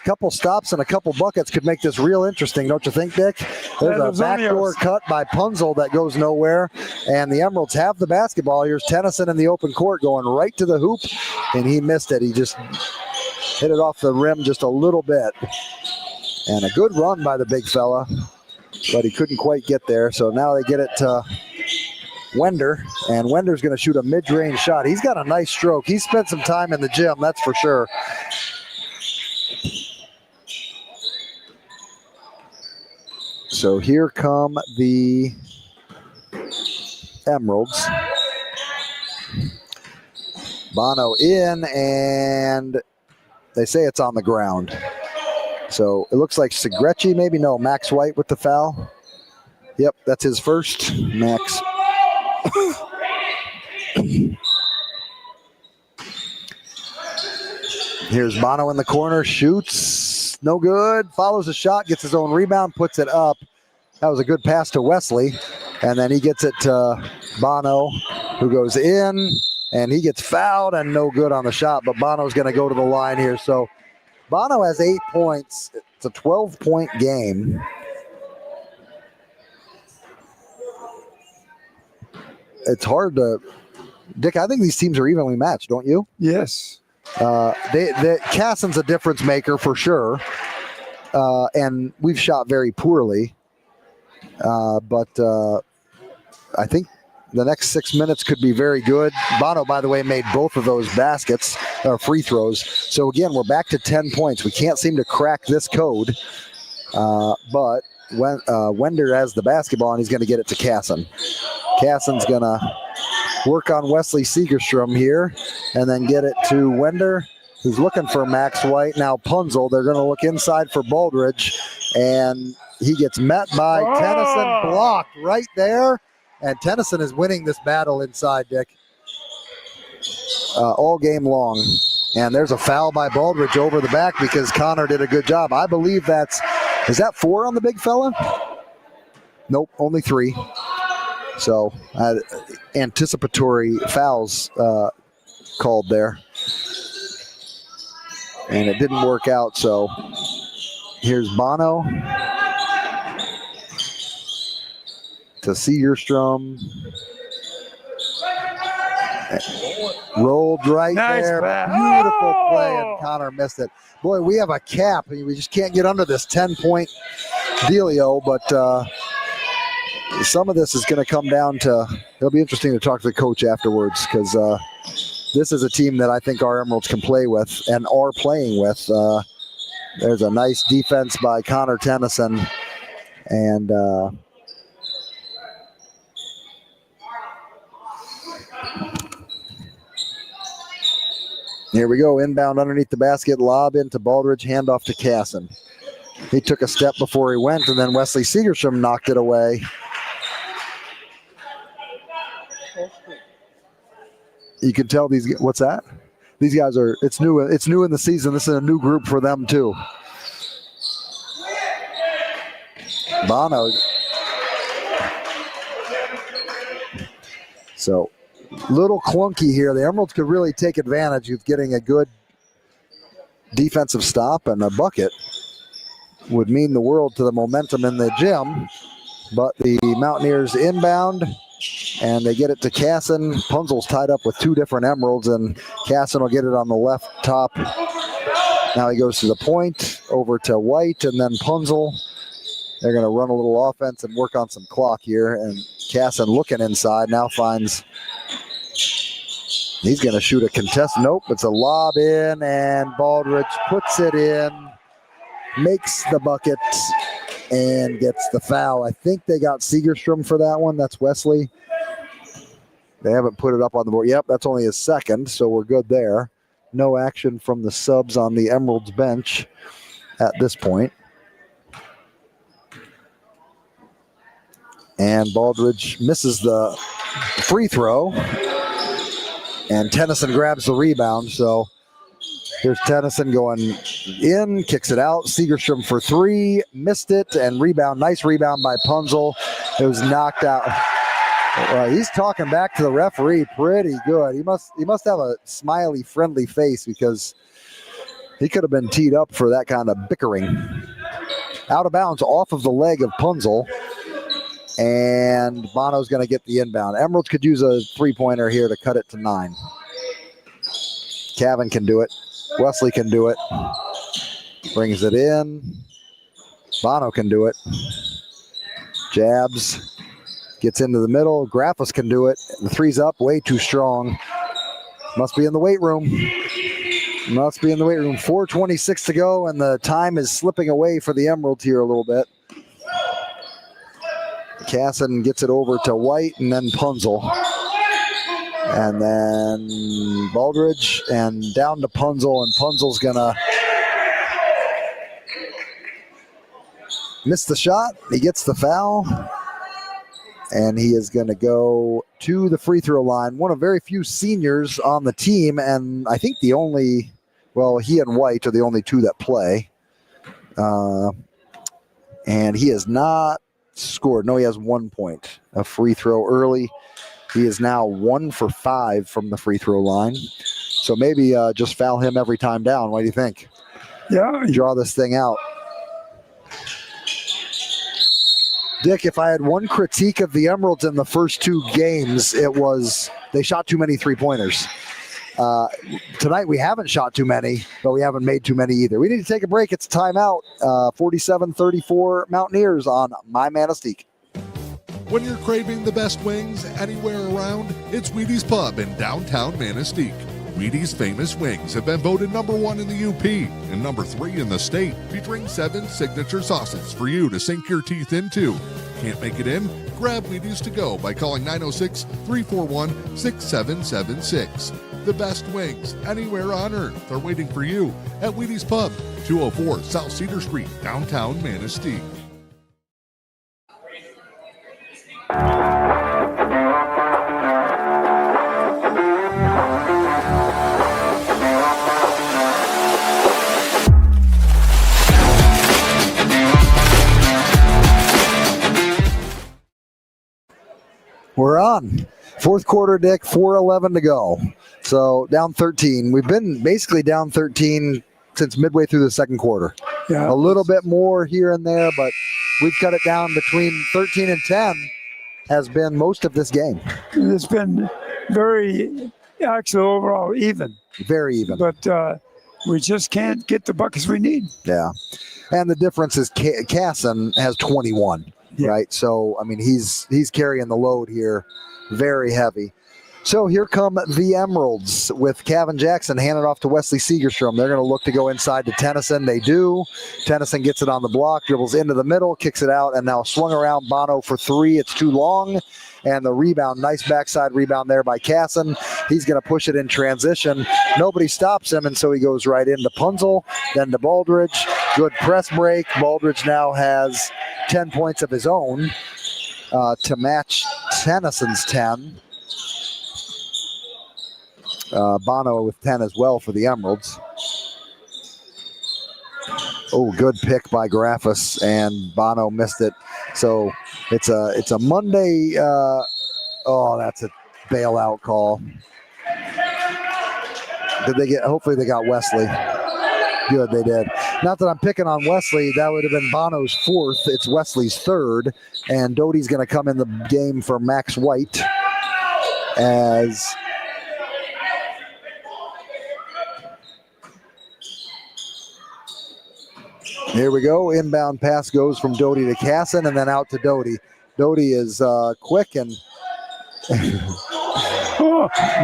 couple stops and a couple buckets could make this real interesting, don't you think, Dick? There's a backdoor cut by Punzel that goes nowhere, and the Emeralds have the basketball. Here's Tennyson in the open court going right to the hoop, and he missed it. He just hit it off the rim just a little bit. And a good run by the big fella, but he couldn't quite get there. So now they get it to Wender, and Wender's going to shoot a mid-range shot. He's got a nice stroke. He spent some time in the gym, that's for sure. So here come the Emeralds. Bono in, and they say it's on the ground. So it looks like Segretti, maybe. No, Max White with the foul. Yep, that's his first. Max. Here's Bono in the corner, shoots, no good, follows the shot, gets his own rebound, puts it up. That was a good pass to Wesley, and then he gets it to Bono, who goes in, and he gets fouled and no good on the shot, but Bono's going to go to the line here. So Bono has 8 points. It's a 12-point game. It's hard to... Dick, I think these teams are evenly matched, don't you? Yes. Cassin's a difference maker for sure, and we've shot very poorly. But I think the next 6 minutes could be very good. Bono, by the way, made both of those baskets, or free throws. So again, we're back to 10 points. We can't seem to crack this code. But Wender has the basketball, and he's going to get it to Cassin. Cassin's going to work on Wesley Segerstrom here, and then get it to Wender, who's looking for Max White. Now Punzel, they're going to look inside for Baldridge, and he gets met by Tennyson, blocked right there, and Tennyson is winning this battle inside, Dick, all game long. And there's a foul by Baldridge over the back because Connor did a good job. I believe is that 4 on the big fella? Nope, only 3. So anticipatory fouls called there. And it didn't work out, so here's Bono to Segerstrom. Rolled right there. Beautiful play, and Connor missed it. Boy, we have a cap. We just can't get under this 10-point dealio, but some of this is going to come down to, it'll be interesting to talk to the coach afterwards, because this is a team that I think our Emeralds can play with and are playing with. There's a nice defense by Connor Tennyson, and here we go, inbound underneath the basket, lob into Baldridge, handoff to Cassin. He took a step before he went, and then Wesley Segerstrom knocked it away. You can tell these, what's that? These guys are, it's new in the season. This is a new group for them too. Bono. So, little clunky here. The Emeralds could really take advantage of getting a good defensive stop, and a bucket would mean the world to the momentum in the gym. But the Mountaineers inbound, and they get it to Cassin. Punzel's tied up with 2 different Emeralds, and Cassin will get it on the left top. Now he goes to the point, over to White, and then Punzel. They're going to run a little offense and work on some clock here, and Cassin looking inside now finds he's going to shoot a contest. Nope, it's a lob in, and Baldridge puts it in, makes the bucket, and gets the foul. I think they got Segerstrom for that one. That's Wesley. They haven't put it up on the board. Yep, that's only his second, so we're good there. No action from the subs on the Emeralds bench at this point. And Baldridge misses the free throw. And Tennyson grabs the rebound. So here's Tennyson going in, kicks it out. Segerstrom for three, missed it, and rebound. Nice rebound by Punzel. It was knocked out. He's talking back to the referee pretty good. He must have a smiley, friendly face because he could have been teed up for that kind of bickering. Out of bounds off of the leg of Punzel. And Bono's going to get the inbound. Emeralds could use a three-pointer here to cut it to 9. Cavan can do it. Wesley can do it. Brings it in. Bono can do it. Jabs. Gets into the middle. Graffis can do it. The three's up. Way too strong. Must be in the weight room. Must be in the weight room. 4:26 to go, and the time is slipping away for the Emeralds here a little bit. Casson gets it over to White and then Punzel. And then Baldridge and down to Punzel, and Punzel's gonna miss the shot. He gets the foul. And he is gonna go to the free throw line. One of very few seniors on the team, and I think the only, well, he and White are the only two that play. And he has not scored. No, he has 1 point. A free throw early. He is now 1 for 5 from the free throw line. So maybe just foul him every time down. What do you think? Yeah. Draw this thing out. Dick, if I had one critique of the Emeralds in the first 2 games, it was they shot too many three-pointers. Tonight we haven't shot too many, but we haven't made too many either. We need to take a break. It's timeout. 47-34 Mountaineers on my Manistique. When you're craving the best wings anywhere around, it's Wheaties Pub in downtown Manistique. Wheaties' famous wings have been voted #1 in the U.P. and #3 in the state, featuring 7 signature sauces for you to sink your teeth into. Can't make it in? Grab Wheaties to go by calling 906-341-6776. The best wings anywhere on earth are waiting for you at Wheaties Pub, 204 South Cedar Street, downtown Manistique. We're on. Fourth quarter, Dick, 4:11 to go. So down 13. We've been basically down 13 since midway through the second quarter. Yeah. A little bit more here and there, but we've cut it down between 13 and 10 has been most of this game. It's been very, actually overall even. Very even. But we just can't get the buckets we need. Yeah. And the difference is Casson has 21. Yeah. Right, so I mean he's carrying the load here, very heavy. So here come the Emeralds with Cavan Jackson handed off to Wesley Segerstrom. They're going to look to go inside to Tennyson. They do. Tennyson gets it on the block, dribbles into the middle, kicks it out, and now swung around Bono for 3. It's too long, and the rebound, nice backside rebound there by Casson. He's going to push it in transition. Nobody stops him, and so he goes right into Punzel, then to Baldridge. Good press break. Baldridge now has 10 points of his own to match Tennyson's 10. Bono with 10 as well for the Emeralds. Oh, good pick by Graffis, and Bono missed it. So it's a Monday. That's a bailout call. Did they get? Hopefully they got Wesley. Good, they did. Not that I'm picking on Wesley. That would have been Bono's 4th. It's Wesley's 3rd. And Doty's going to come in the game for Max White as here we go. Inbound pass goes from Doty to Casson and then out to Doty. Doty is quick and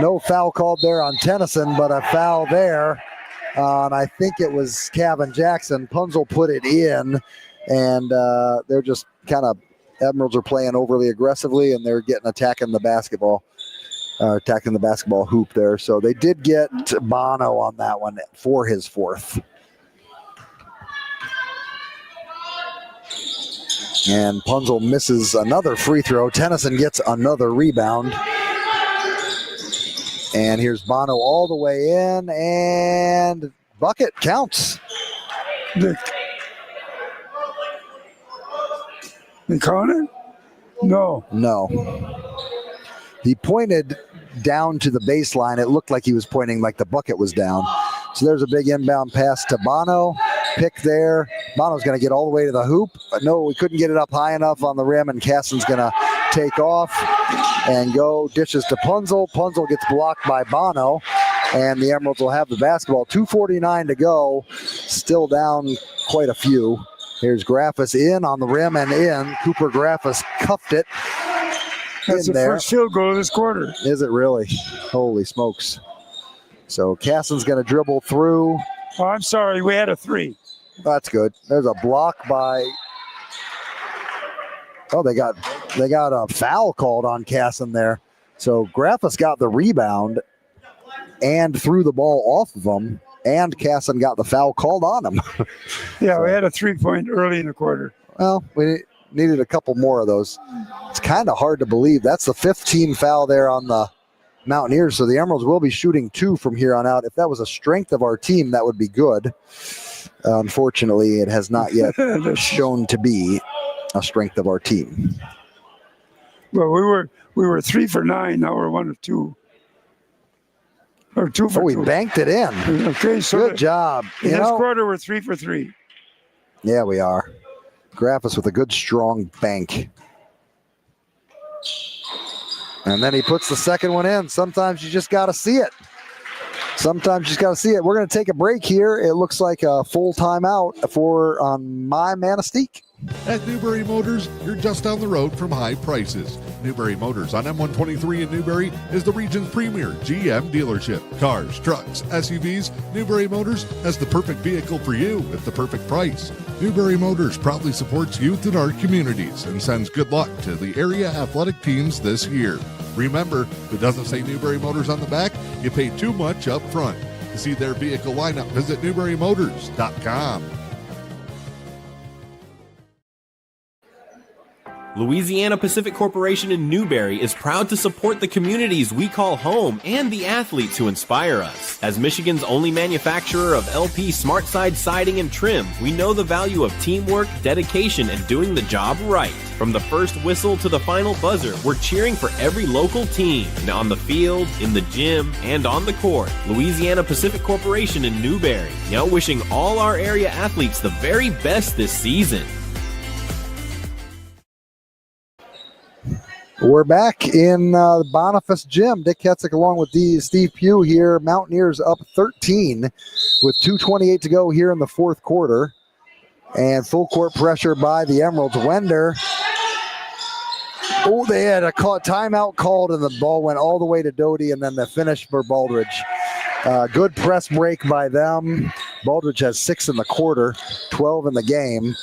no foul called there on Tennyson, but a foul there. And I think it was Cavan Jackson. Punzel put it in, and they're just kind of, Emeralds are playing overly aggressively, and they're attacking the basketball. attacking the basketball hoop there. So they did get Bono on that one for his fourth. And Punzel misses another free throw. Tennyson gets another rebound. And here's Bono all the way in, and bucket counts. They count it? No. He pointed down to the baseline. It looked like he was pointing like the bucket was down. So there's a big inbound pass to Bono. Pick there. Bono's going to get all the way to the hoop. But no, we couldn't get it up high enough on the rim, and Caston's going to take off and go. Dishes to Punzel. Punzel gets blocked by Bono, and the Emeralds will have the basketball. 2:49 to go. Still down quite a few. Here's Graffis in on the rim and in. Cooper Graffis cuffed it. That's the first field goal of this quarter. Is it really? Holy smokes. So Caston's going to dribble through. Oh, I'm sorry. We had a 3. That's good. There's a block by... Oh, they got a foul called on Caston there. So Graffis got the rebound and threw the ball off of him, and Caston got the foul called on him. Yeah, we had a 3-point early in the quarter. Well, we needed a couple more of those. It's kind of hard to believe. That's the 15 foul there on the Mountaineers. So the Emeralds will be shooting 2 from here on out. If that was a strength of our team, that would be good. Unfortunately, it has not yet shown to be a strength of our team. Well, we were 3 for 9. Now we're 1 of 2. Or 2 for 2. We banked it in. Okay, so good job. In this quarter, we're 3 for 3. Yeah, we are. Graffis with a good, strong bank. And then he puts the second one in. Sometimes you just got to see it. We're going to take a break here. It looks like a full timeout on my Manistique. At Newberry Motors, you're just down the road from high prices. Newberry Motors on M123 in Newberry is the region's premier GM dealership. Cars, trucks, SUVs, Newberry Motors has the perfect vehicle for you at the perfect price. Newberry Motors proudly supports youth in our communities and sends good luck to the area athletic teams this year. Remember, if it doesn't say Newberry Motors on the back, you pay too much up front. To see their vehicle lineup, visit NewberryMotors.com. Louisiana Pacific Corporation in Newberry is proud to support the communities we call home and the athletes who inspire us. As Michigan's only manufacturer of LP SmartSide siding and trim, we know the value of teamwork, dedication, and doing the job right. From the first whistle to the final buzzer, we're cheering for every local team, on the field, in the gym, and on the court. Louisiana Pacific Corporation in Newberry, now wishing all our area athletes the very best this season. We're back in the Boniface Gym. Dick Ketzik along with Steve Pugh here. Mountaineers up 13 with 2:28 to go here in the fourth quarter. And full court pressure by the Emeralds. Wender. Oh, they had a timeout called, and the ball went all the way to Doty, and then the finish for Baldridge. Good press break by them. Baldridge has 6 in the quarter, 12 in the game,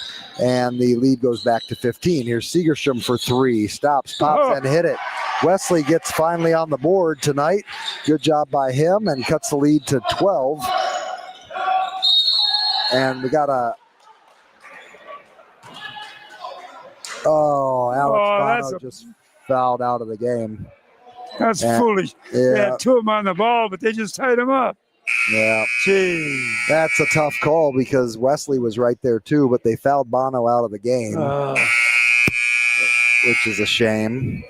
and the lead goes back to 15. Here's Segerstrom for 3. Stops, pops, and hit it. Wesley gets finally on the board tonight. Good job by him, and cuts the lead to 12. And we got a... Oh, Alex Bono just fouled out of the game. That's foolish. Yeah. They had 2 of them on the ball, but they just tied them up. Yeah. Jeez. That's a tough call because Wesley was right there too, but they fouled Bono out of the game, which is a shame.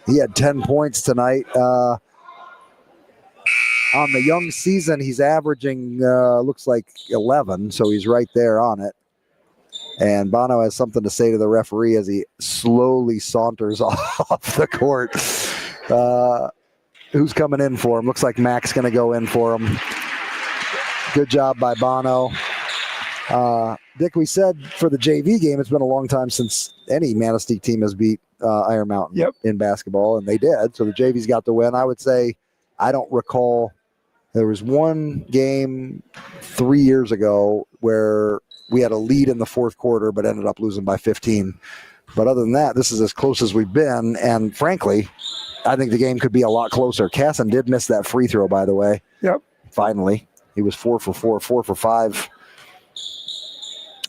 He had 10 points tonight. On the young season, he's averaging, looks like 11, so he's right there on it. And Bono has something to say to the referee as he slowly saunters off the court. Who's coming in for him? Looks like Mac's going to go in for him. Good job by Bono. Dick, we said for the JV game, it's been a long time since any Manistique team has beat Iron Mountain in basketball, and they did. So the JV's got the win. I would say I don't recall. There was one game 3 years ago where we had a lead in the fourth quarter but ended up losing by 15. But other than that, this is as close as we've been. And frankly, I think the game could be a lot closer. Casson did miss that free throw, by the way. Yep. Finally. He was 4 for 4, 4 for 5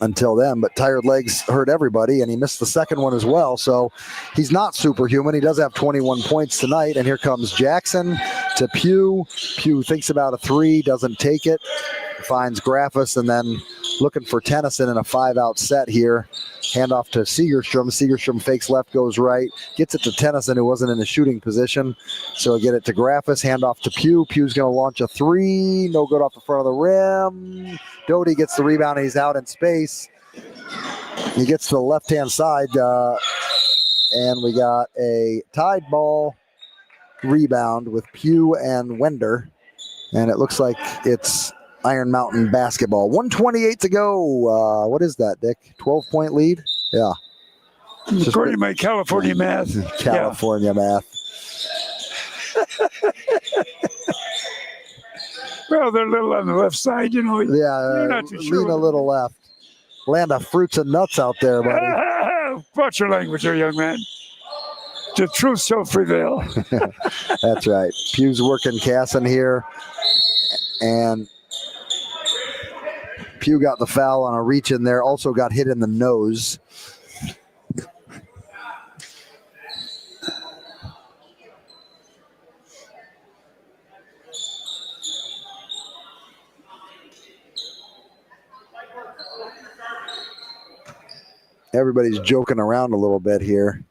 until then. But tired legs hurt everybody, and he missed the second one as well. So he's not superhuman. He does have 21 points tonight. And here comes Jackson to Pugh. Pugh thinks about a three, doesn't take it. Finds Graffis, and then looking for Tennyson in a 5-out set here. Handoff to Segerstrom. Segerstrom fakes left, goes right. Gets it to Tennyson, who wasn't in a shooting position. So get it to Graffis. Handoff to Pugh. Pugh's going to launch a three. No good off the front of the rim. Doty gets the rebound, and he's out in space. He gets to the left-hand side, and we got a tied ball rebound with Pugh and Wender. And it looks like it's Iron Mountain basketball. 1:28 to go. What is that, Dick? 12-point lead? Yeah. According to my California math. California math. Well, they're a little on the left side, you know. Yeah, not too sure. lean a little left. Land of fruits and nuts out there, buddy. Watch your language there, young man. The truth shall prevail. That's right. Pugh's working Casson here. And Pugh got the foul on a reach in there, also got hit in the nose. Everybody's joking around a little bit here.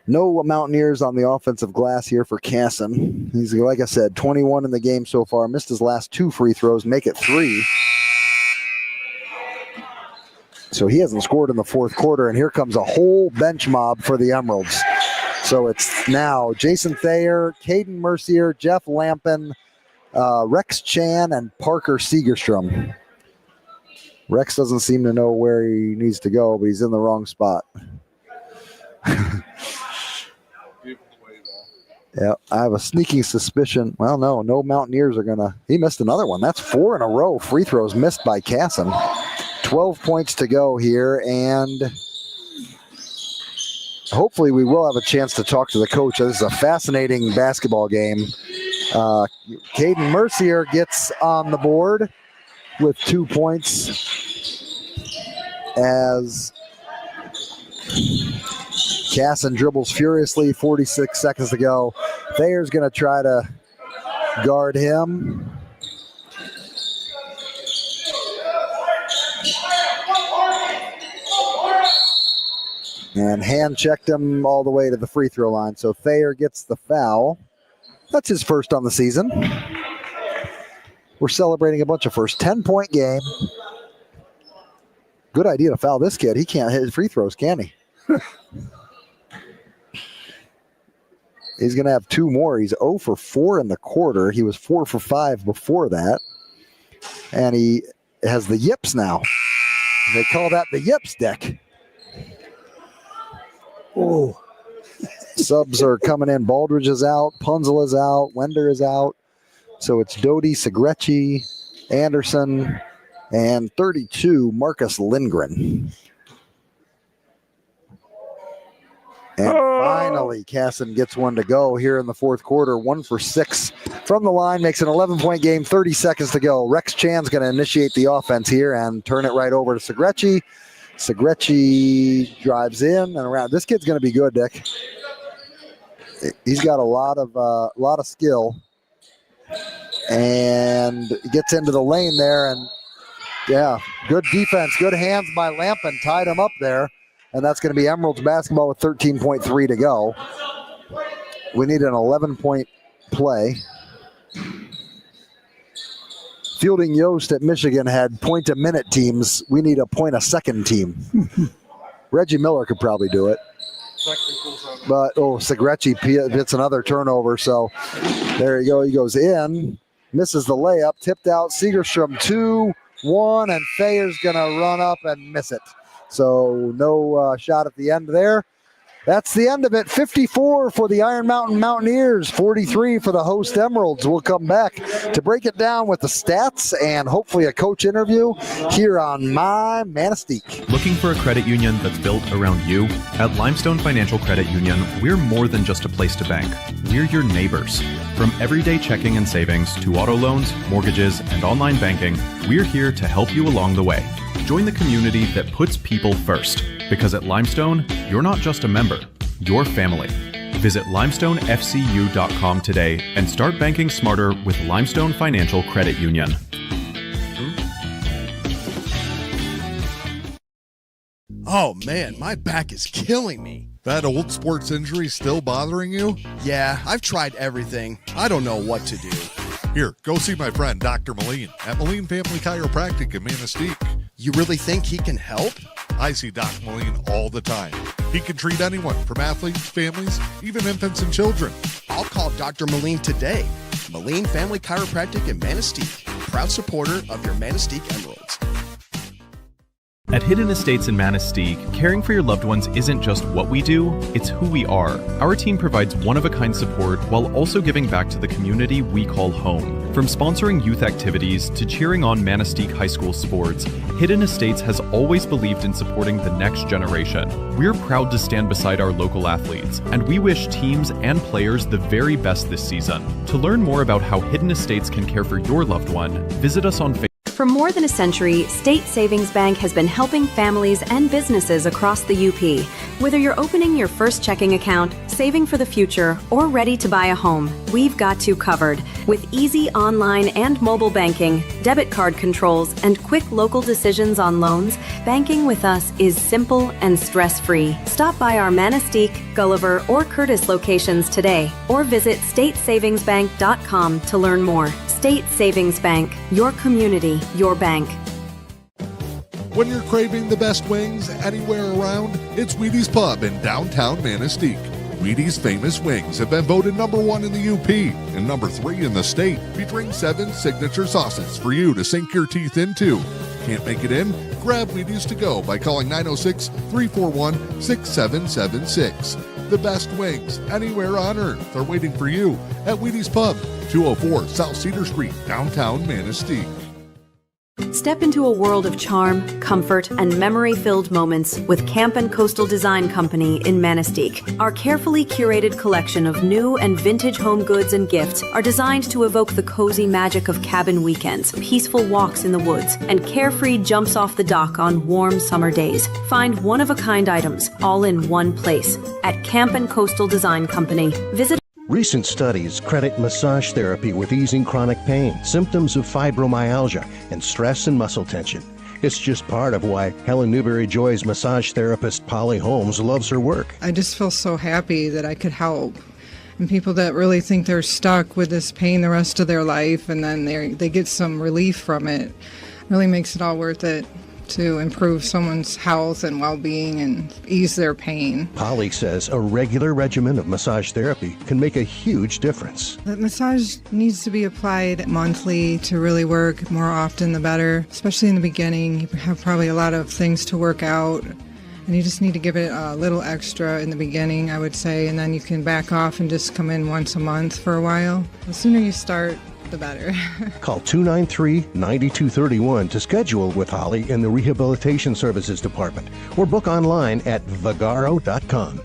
No Mountaineers on the offensive glass here for Casson. He's, like I said, 21 in the game so far. Missed his last 2 free throws, make it 3. So he hasn't scored in the fourth quarter, and here comes a whole bench mob for the Emeralds. So it's now Jason Thayer, Caden Mercier, Jeff Lampin, Rex Chan, and Parker Segerstrom. Rex doesn't seem to know where he needs to go, but he's in the wrong spot. Yeah, I have a sneaking suspicion. Well, no Mountaineers are going to. He missed another one. That's 4 in a row. Free throws missed by Casson. 12 points to go here, and hopefully we will have a chance to talk to the coach. This is a fascinating basketball game. Caden Mercier gets on the board with 2 points as Casson dribbles furiously, 46 seconds to go. Thayer's going to try to guard him. And hand checked him all the way to the free throw line. So Thayer gets the foul. That's his first on the season. We're celebrating a bunch of firsts. 10-point game. Good idea to foul this kid. He can't hit free throws, can he? He's going to have 2 more. He's 0 for 4 in the quarter. He was 4 for 5 before that. And he has the yips now. They call that the yips deck. Oh. Subs are coming in. Baldridge is out. Punzel is out. Wender is out. So it's Doty, Segretti, Anderson, and 32, Marcus Lindgren. And finally, Casson gets one to go here in the fourth quarter. 1 for 6 from the line. Makes an 11-point game. 30 seconds to go. Rex Chan's going to initiate the offense here and turn it right over to Segretti. Segretti drives in and around. This kid's going to be good, Dick. He's got a lot of skill, and gets into the lane there. And yeah, good defense, good hands by Lampin, tied him up there, and that's going to be Emeralds basketball with 13.3 to go. We need an 11-point play. Fielding Yost at Michigan had point-a-minute teams. We need a point-a-second team. Reggie Miller could probably do it. But, Segretti gets another turnover. So there you go. He goes in, misses the layup, tipped out. Segerstrom 2-1, and Thayer's going to run up and miss it. So no shot at the end there. That's the end of it. 54 for the Iron Mountain Mountaineers, 43 for the host Emeralds. We'll come back to break it down with the stats and hopefully a coach interview here on My Manistique. Looking for a credit union that's built around you? At Limestone Financial Credit Union, we're more than just a place to bank. We're your neighbors. From everyday checking and savings to auto loans, mortgages, and online banking, we're here to help you along the way. Join the community that puts people first. Because at Limestone, you're not just a member, you're family. Visit limestonefcu.com today and start banking smarter with Limestone Financial Credit Union. Oh man, my back is killing me. That old sports injury still bothering you? Yeah, I've tried everything. I don't know what to do. Here, go see my friend Dr. Moline at Moline Family Chiropractic in Manistique. You really think he can help? I see Doc Moline all the time. He can treat anyone from athletes, families, even infants and children. I'll call Dr. Moline today. Moline Family Chiropractic in Manistique, proud supporter of your Manistique Emeralds. At Hidden Estates in Manistique, caring for your loved ones isn't just what we do, it's who we are. Our team provides one-of-a-kind support while also giving back to the community we call home. From sponsoring youth activities to cheering on Manistique High School sports, Hidden Estates has always believed in supporting the next generation. We're proud to stand beside our local athletes, and we wish teams and players the very best this season. To learn more about how Hidden Estates can care for your loved one, visit us on Facebook. For more than a century, State Savings Bank has been helping families and businesses across the U.P. Whether you're opening your first checking account, saving for the future, or ready to buy a home, we've got you covered. With easy online and mobile banking, debit card controls, and quick local decisions on loans, banking with us is simple and stress-free. Stop by our Manistique, Gulliver, or Curtis locations today, or visit statesavingsbank.com to learn more. State Savings Bank, your community, your bank. When you're craving the best wings anywhere around, it's Wheaties Pub in downtown Manistique. Wheaties' famous wings have been voted #1 in the U.P. and #3 in the state, featuring 7 signature sauces for you to sink your teeth into. Can't make it in? Grab Wheaties to go by calling 906-341-6776. The best wings anywhere on earth are waiting for you at Wheaties Pub, 204 South Cedar Street, downtown Manistique. Step into a world of charm, comfort, and memory-filled moments with Camp & Coastal Design Company in Manistique. Our carefully curated collection of new and vintage home goods and gifts are designed to evoke the cozy magic of cabin weekends, peaceful walks in the woods, and carefree jumps off the dock on warm summer days. Find one-of-a-kind items all in one place at Camp & Coastal Design Company. Visit. Recent studies credit massage therapy with easing chronic pain, symptoms of fibromyalgia, and stress and muscle tension. It's just part of why Helen Newberry Joy's massage therapist Polly Holmes loves her work. I just feel so happy that I could help. And people that really think they're stuck with this pain the rest of their life and then they get some relief from it, really makes it all worth it to improve someone's health and well-being and ease their pain. Polly says a regular regimen of massage therapy can make a huge difference. The massage needs to be applied monthly to really work. More often the better, especially in the beginning. You have probably a lot of things to work out, and you just need to give it a little extra in the beginning, I would say, and then you can back off and just come in once a month for a while. The sooner you start, the better. Call 293-9231 to schedule with Holly in the Rehabilitation Services Department or book online at vagaro.com.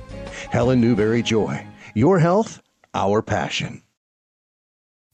Helen Newberry Joy. Your health, our passion.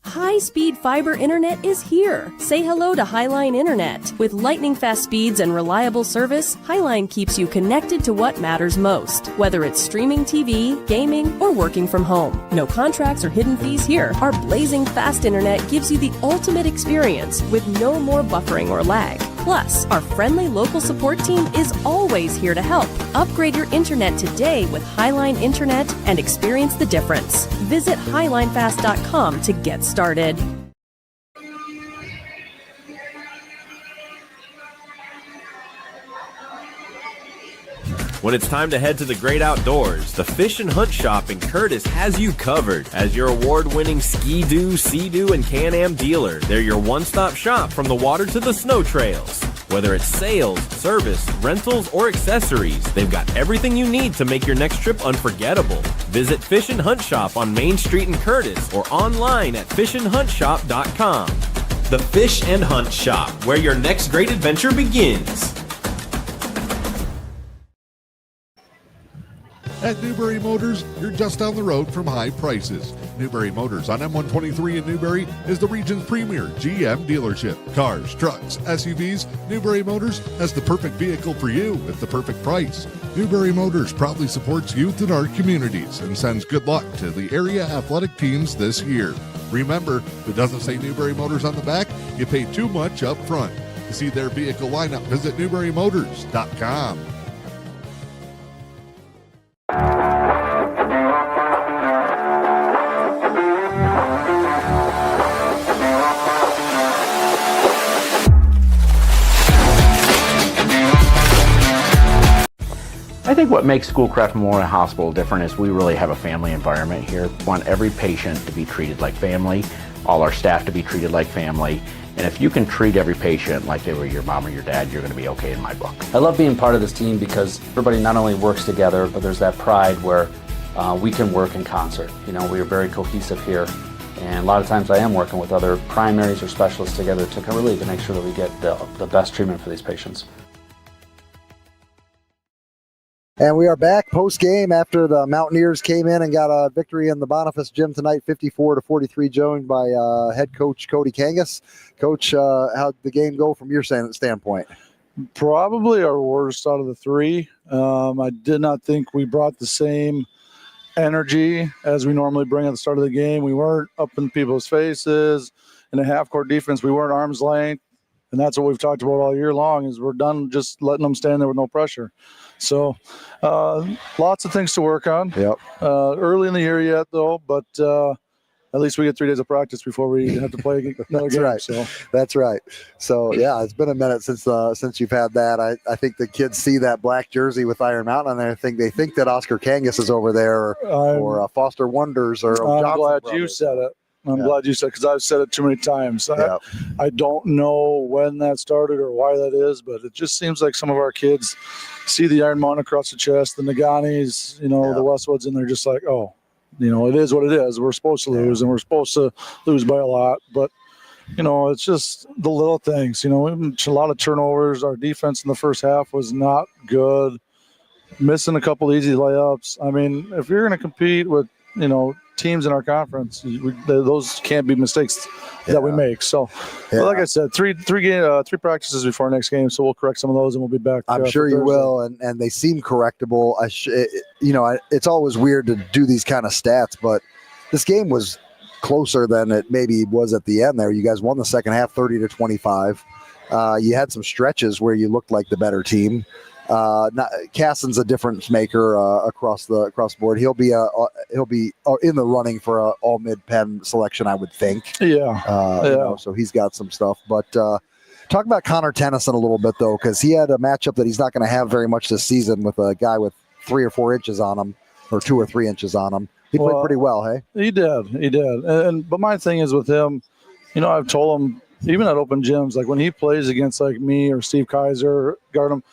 High-speed fiber internet is here. Say hello to Highline Internet. With lightning-fast speeds and reliable service, Highline keeps you connected to what matters most, whether it's streaming TV, gaming, or working from home. No contracts or hidden fees here. Our blazing fast internet gives you the ultimate experience with no more buffering or lag. Plus, our friendly local support team is always here to help. Upgrade your internet today with Highline Internet and experience the difference. Visit highlinefast.com to get started. When it's time to head to the great outdoors, the Fish and Hunt Shop in Curtis has you covered. As your award-winning Ski-Doo, Sea-Doo, and Can-Am dealer, they're your one-stop shop from the water to the snow trails. Whether it's sales, service, rentals, or accessories, they've got everything you need to make your next trip unforgettable. Visit Fish and Hunt Shop on Main Street in Curtis or online at fishandhuntshop.com. The Fish and Hunt Shop, where your next great adventure begins. At Newberry Motors, you're just down the road from high prices. Newberry Motors on M123 in Newberry is the region's premier GM dealership. Cars, trucks, SUVs, Newberry Motors has the perfect vehicle for you at the perfect price. Newberry Motors proudly supports youth in our communities and sends good luck to the area athletic teams this year. Remember, if it doesn't say Newberry Motors on the back, you pay too much up front. To see their vehicle lineup, visit newberrymotors.com. I think what makes Schoolcraft Memorial Hospital different is we really have a family environment here. We want every patient to be treated like family, all our staff to be treated like family, and if you can treat every patient like they were your mom or your dad, you're going to be okay in my book. I love being part of this team because everybody not only works together, but there's that pride where we can work in concert. You know, we are very cohesive here, and a lot of times I am working with other primaries or specialists together to really make sure that we get the best treatment for these patients. And we are back post-game after the Mountaineers came in and got a victory in the Boniface Gym tonight, 54-43, joined by head coach Cody Kangas. Coach, how'd the game go from your standpoint? Probably our worst out of the three. I did not think we brought the same energy as we normally bring at the start of the game. We weren't up in people's faces. In a half-court defense, we weren't arm's length. And that's what we've talked about all year long is we're done just letting them stand there with no pressure. So lots of things to work on. Yep. Early in the year yet, though, but at least we get 3 days of practice before we have to play another game. Right. So. That's right. So, yeah, it's been a minute since you've had that. I think the kids see that black jersey with Iron Mountain on there. They think that Oscar Kangas is over there or Foster Wonders or I'm Johnson glad brothers. you said it. I'm glad you said it because I've said it too many times. I don't know when that started or why that is, but it just seems like some of our kids see the Iron Mountain across the chest, the Naganis, the Westwoods, and they're just like, oh, it is what it is. We're supposed to lose, and we're supposed to lose by a lot. But, it's just the little things. A lot of turnovers. Our defense in the first half was not good. Missing a couple easy layups. I mean, if you're going to compete with, teams in our conference, those can't be mistakes that we make. So, like I said, three practices before next game, so we'll correct some of those and we'll be back. I'm sure you will, and they seem correctable. It's always weird to do these kind of stats, but this game was closer than it maybe was at the end there. You guys won the second half 30-25. You had some stretches where you looked like the better team. Caston's a difference maker across the board. He'll be in the running for a all mid-pen selection, I would think. So he's got some stuff. But talk about Connor Tennyson a little bit though, because he had a matchup that he's not going to have very much this season with a guy with 3 or 4 inches on him, or 2 or 3 inches on him. He played pretty well, hey? He did. But my thing is with him, I've told him even at open gyms, like when he plays against like me or Steve Kaiser, guard him.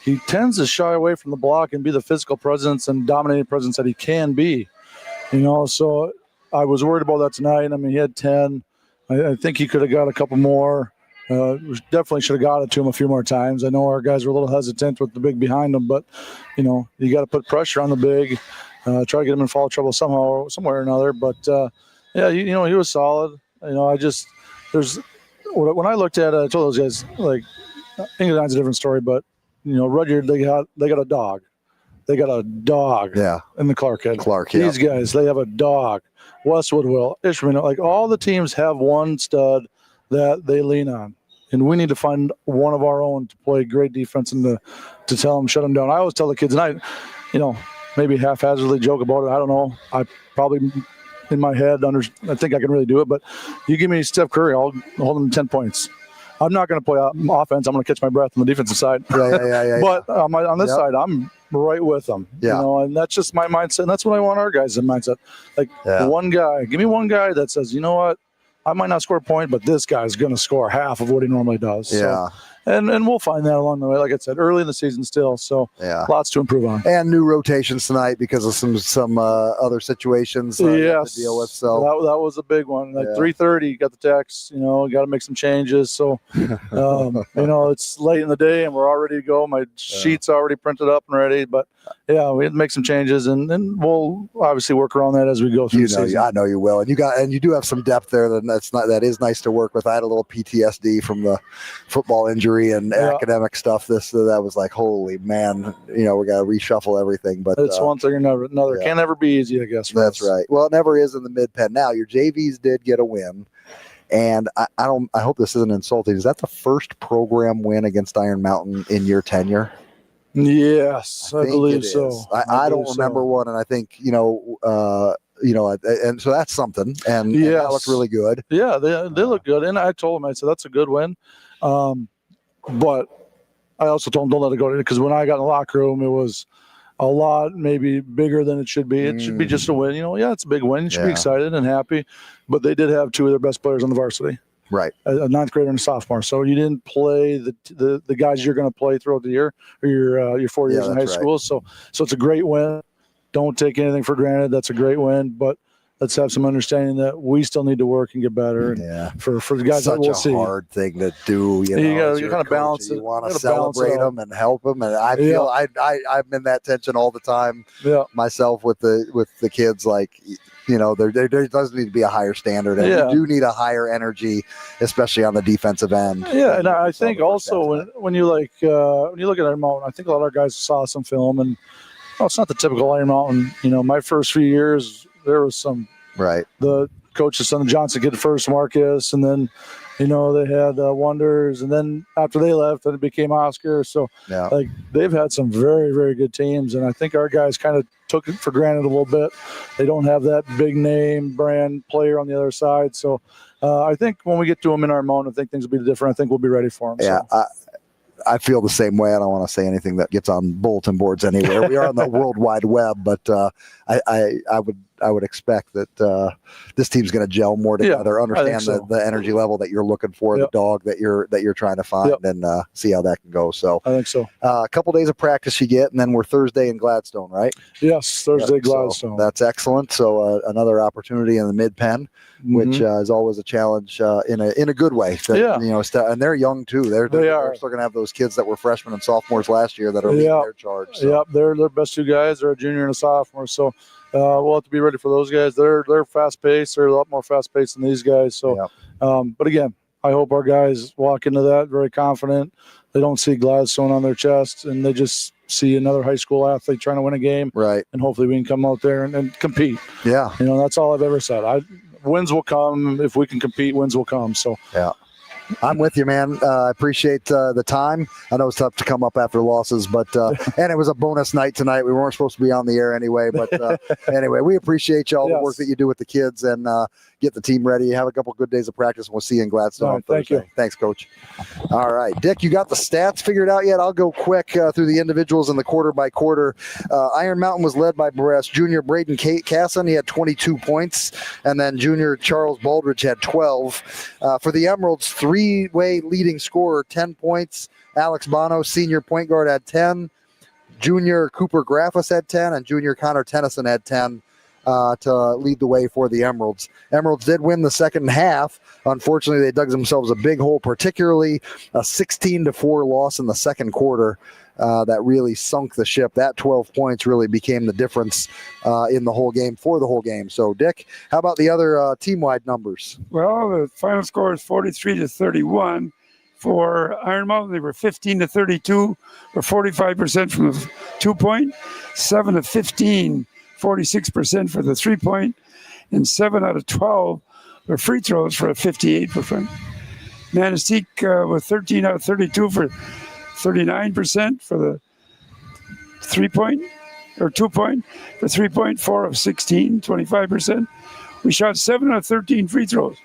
He tends to shy away from the block and be the physical presence and dominating presence that he can be, So I was worried about that tonight. I mean, he had 10. I think he could have got a couple more. Definitely should have got it to him a few more times. I know our guys were a little hesitant with the big behind them, but, you got to put pressure on the big, try to get him in foul trouble somehow, somewhere or another. But, he was solid. When I looked at it, I told those guys, like, England's a different story, but, Rudyard, they got a dog. They got a dog in the Clark kid. These guys, they have a dog. Westwood will. Ishmael, like all the teams have one stud that they lean on. And we need to find one of our own to play great defense and to tell them, shut them down. I always tell the kids, and I, maybe haphazardly joke about it. I don't know. I probably in my head, I think I can really do it. But you give me Steph Curry, I'll hold him 10 points. I'm not going to play offense. I'm going to catch my breath on the defensive side. But on this side, I'm right with them. And that's just my mindset. And that's what I want our guys' mindset. Like one guy, give me one guy that says, you know what, I might not score a point, but this guy's going to score half of what he normally does. So and we'll find that along the way. Like I said, early in the season still, so lots to improve on. And new rotations tonight because of some other situations to deal with. So that was a big one. Like 3:30, got the text. Got to make some changes. So it's late in the day and we're all ready to go. My sheet's already printed up and ready, but we had to make some changes and we'll obviously work around that as we go through the season. I know you will, and you do have some depth there. That is nice to work with. I had a little PTSD from the football injury and academic stuff. That was like, holy man, we got to reshuffle everything. But it's one thing or another. Can't never be easy, I guess. That's right. Well, it never is in the Mid-Penn. Now your JVs did get a win. And I hope this isn't insulting. Is that the first program win against Iron Mountain in your tenure? Yes, I believe so. I don't remember one, and I think and so that's something. And that looks really good. Yeah, they look good. And I told them, I said that's a good win. But I also told them don't let it go, because when I got in the locker room, it was a lot maybe bigger than it should be. It should be just a win. It's a big win. You should be excited and happy. But they did have two of their best players on the varsity. Right. A ninth grader and a sophomore. So you didn't play the guys you're going to play throughout the year or your 4 years in high school. So it's a great win. Don't take anything for granted. That's a great win. But let's have some understanding that we still need to work and get better. And for the guys that we'll see. Such a hard thing to do. You kind of balance it. You want to celebrate them and help them. And I feel I'm in that tension all the time myself with the kids. Like, there does need to be a higher standard. And you do need a higher energy, especially on the defensive end. Yeah, and I think also when you look at Iron Mountain, I think a lot of our guys saw some film, and it's not the typical Iron Mountain. My first few years, there was some the coach's son Johnson kid first, Marcus, and then they had Wonders, and then after they left, then it became Oscar. So they've had some very, very good teams, and I think our guys kind of took it for granted a little bit. They don't have that big name brand player on the other side. So I think when we get to them in our mountain, I think things will be different. I think we'll be ready for them. Yeah. So. I feel the same way. I don't want to say anything that gets on bulletin boards anywhere. We are on the World Wide Web, but I would expect that this team's going to gel more together, understand the energy level that you're looking for, the dog that you're trying to find, and see how that can go. So I think so. A couple days of practice you get, and then we're Thursday in Gladstone, right? Yes, Thursday Gladstone. So that's excellent. So another opportunity in the Mid-Penn, which is always a challenge in a good way. And they're young too. They're still going to have those kids that were freshmen and sophomores last year that are leading their charge. So. Yep, they're their best two guys. They're a junior and a sophomore. So we'll have to be ready for those guys. They're fast paced. They're a lot more fast paced than these guys. So, but again, I hope our guys walk into that very confident. They don't see Gladstone on their chest, and they just see another high school athlete trying to win a game. Right. And hopefully we can come out there and compete. Yeah. That's all I've ever said. Wins will come. If we can compete, wins will come. So I'm with you, man. I appreciate the time. I know it's tough to come up after losses, but and it was a bonus night tonight. We weren't supposed to be on the air anyway, but anyway, we appreciate all the work that you do with the kids and get the team ready. Have a couple good days of practice, and we'll see you in Gladstone on Thursday. Thank you. Thanks, Coach. All right, Dick, you got the stats figured out yet? I'll go quick through the individuals in the quarter by quarter. Iron Mountain was led by junior Braden Casson. He had 22 points, and then junior Charles Baldridge had 12. For the Emeralds, three-way leading scorer, 10 points. Alex Bono, senior point guard, had 10. Junior Cooper Graffis had 10, and junior Connor Tennyson had 10 to lead the way for the Emeralds. Emeralds did win the second half. Unfortunately, they dug themselves a big hole, particularly a 16-4 loss in the second quarter. That really sunk the ship. That 12 points really became the difference in the whole game for the whole game. So, Dick, how about the other team-wide numbers? Well, the final score is 43-31. For Iron Mountain, they were 15-32, or 45% from the 2-point, 7-15, 46% for the 3-point, and 7 out of 12 were free throws for a 58%. Manistique with 13 out of 32 for 39% for the 3-point, or 2-point, for 3-point, 4 of 16, 25%. We shot 7 out of 13 free throws,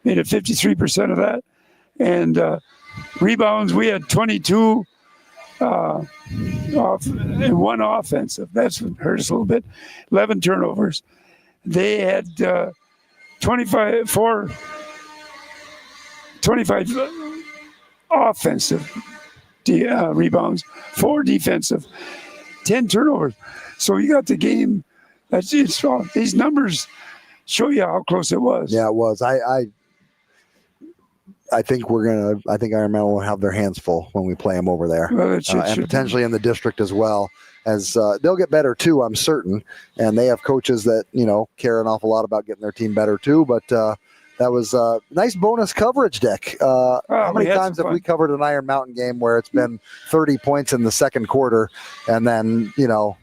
made it 53% of that. And rebounds, we had 22 and one offensive. That's what hurt us a little bit. 11 turnovers. They had 25 offensive rebounds, 4 defensive, 10 turnovers. So you got the game. These numbers show you how close it was. Yeah, it was. I think Iron Mountain will have their hands full when we play them over there, well, and potentially in the district as well. As they'll get better too, I'm certain, and they have coaches that care an awful lot about getting their team better too. But that was a nice bonus coverage, Dick. How many times have we covered an Iron Mountain game where it's been 30 points in the second quarter, and then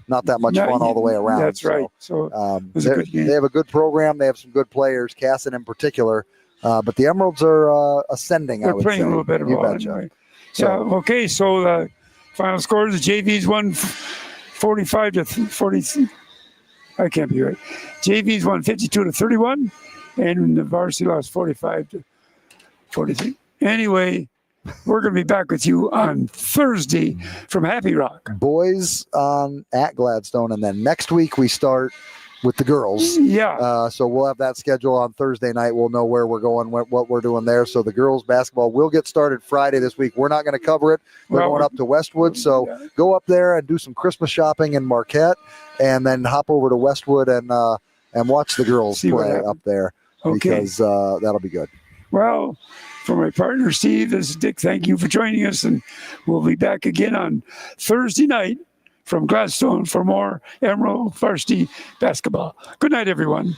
not that much fun all the way around? That's right. So it was a good game. They have a good program. They have some good players, Casson in particular. But the Emeralds are ascending. They're I would playing say. a little better ball anyway. So the final scores: the JV's won 45 to 40. I can't be right. JV's won 52-31, and the Varsity lost 45 to 43. Anyway, we're going to be back with you on Thursday from Happy Rock. Boys at Gladstone, and then next week we start with the girls. Yeah. So we'll have that schedule on Thursday night. We'll know where we're going, what we're doing there. So the girls basketball will get started Friday this week. We're not going to cover it. We're going up to Westwood. So go up there and do some Christmas shopping in Marquette, and then hop over to Westwood and watch the girls play up there because that'll be good. Well, for my partner, Steve, this is Dick. Thank you for joining us, and we'll be back again on Thursday night from Gladstone for more Emerald Varsity basketball. Good night, everyone.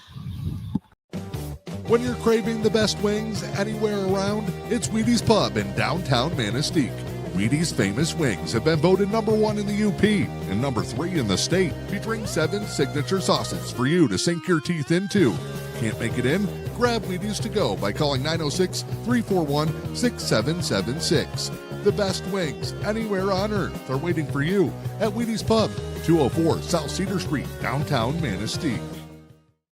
When you're craving the best wings anywhere around, it's Wheaties Pub in downtown Manistique. Wheaties' famous wings have been voted #1 in the U.P. and #3 in the state, featuring 7 signature sauces for you to sink your teeth into. Can't make it in? Grab Wheaties to go by calling 906-341-6776. The best wings anywhere on earth are waiting for you at Wheaties Pub, 204 South Cedar Street, downtown Manistique.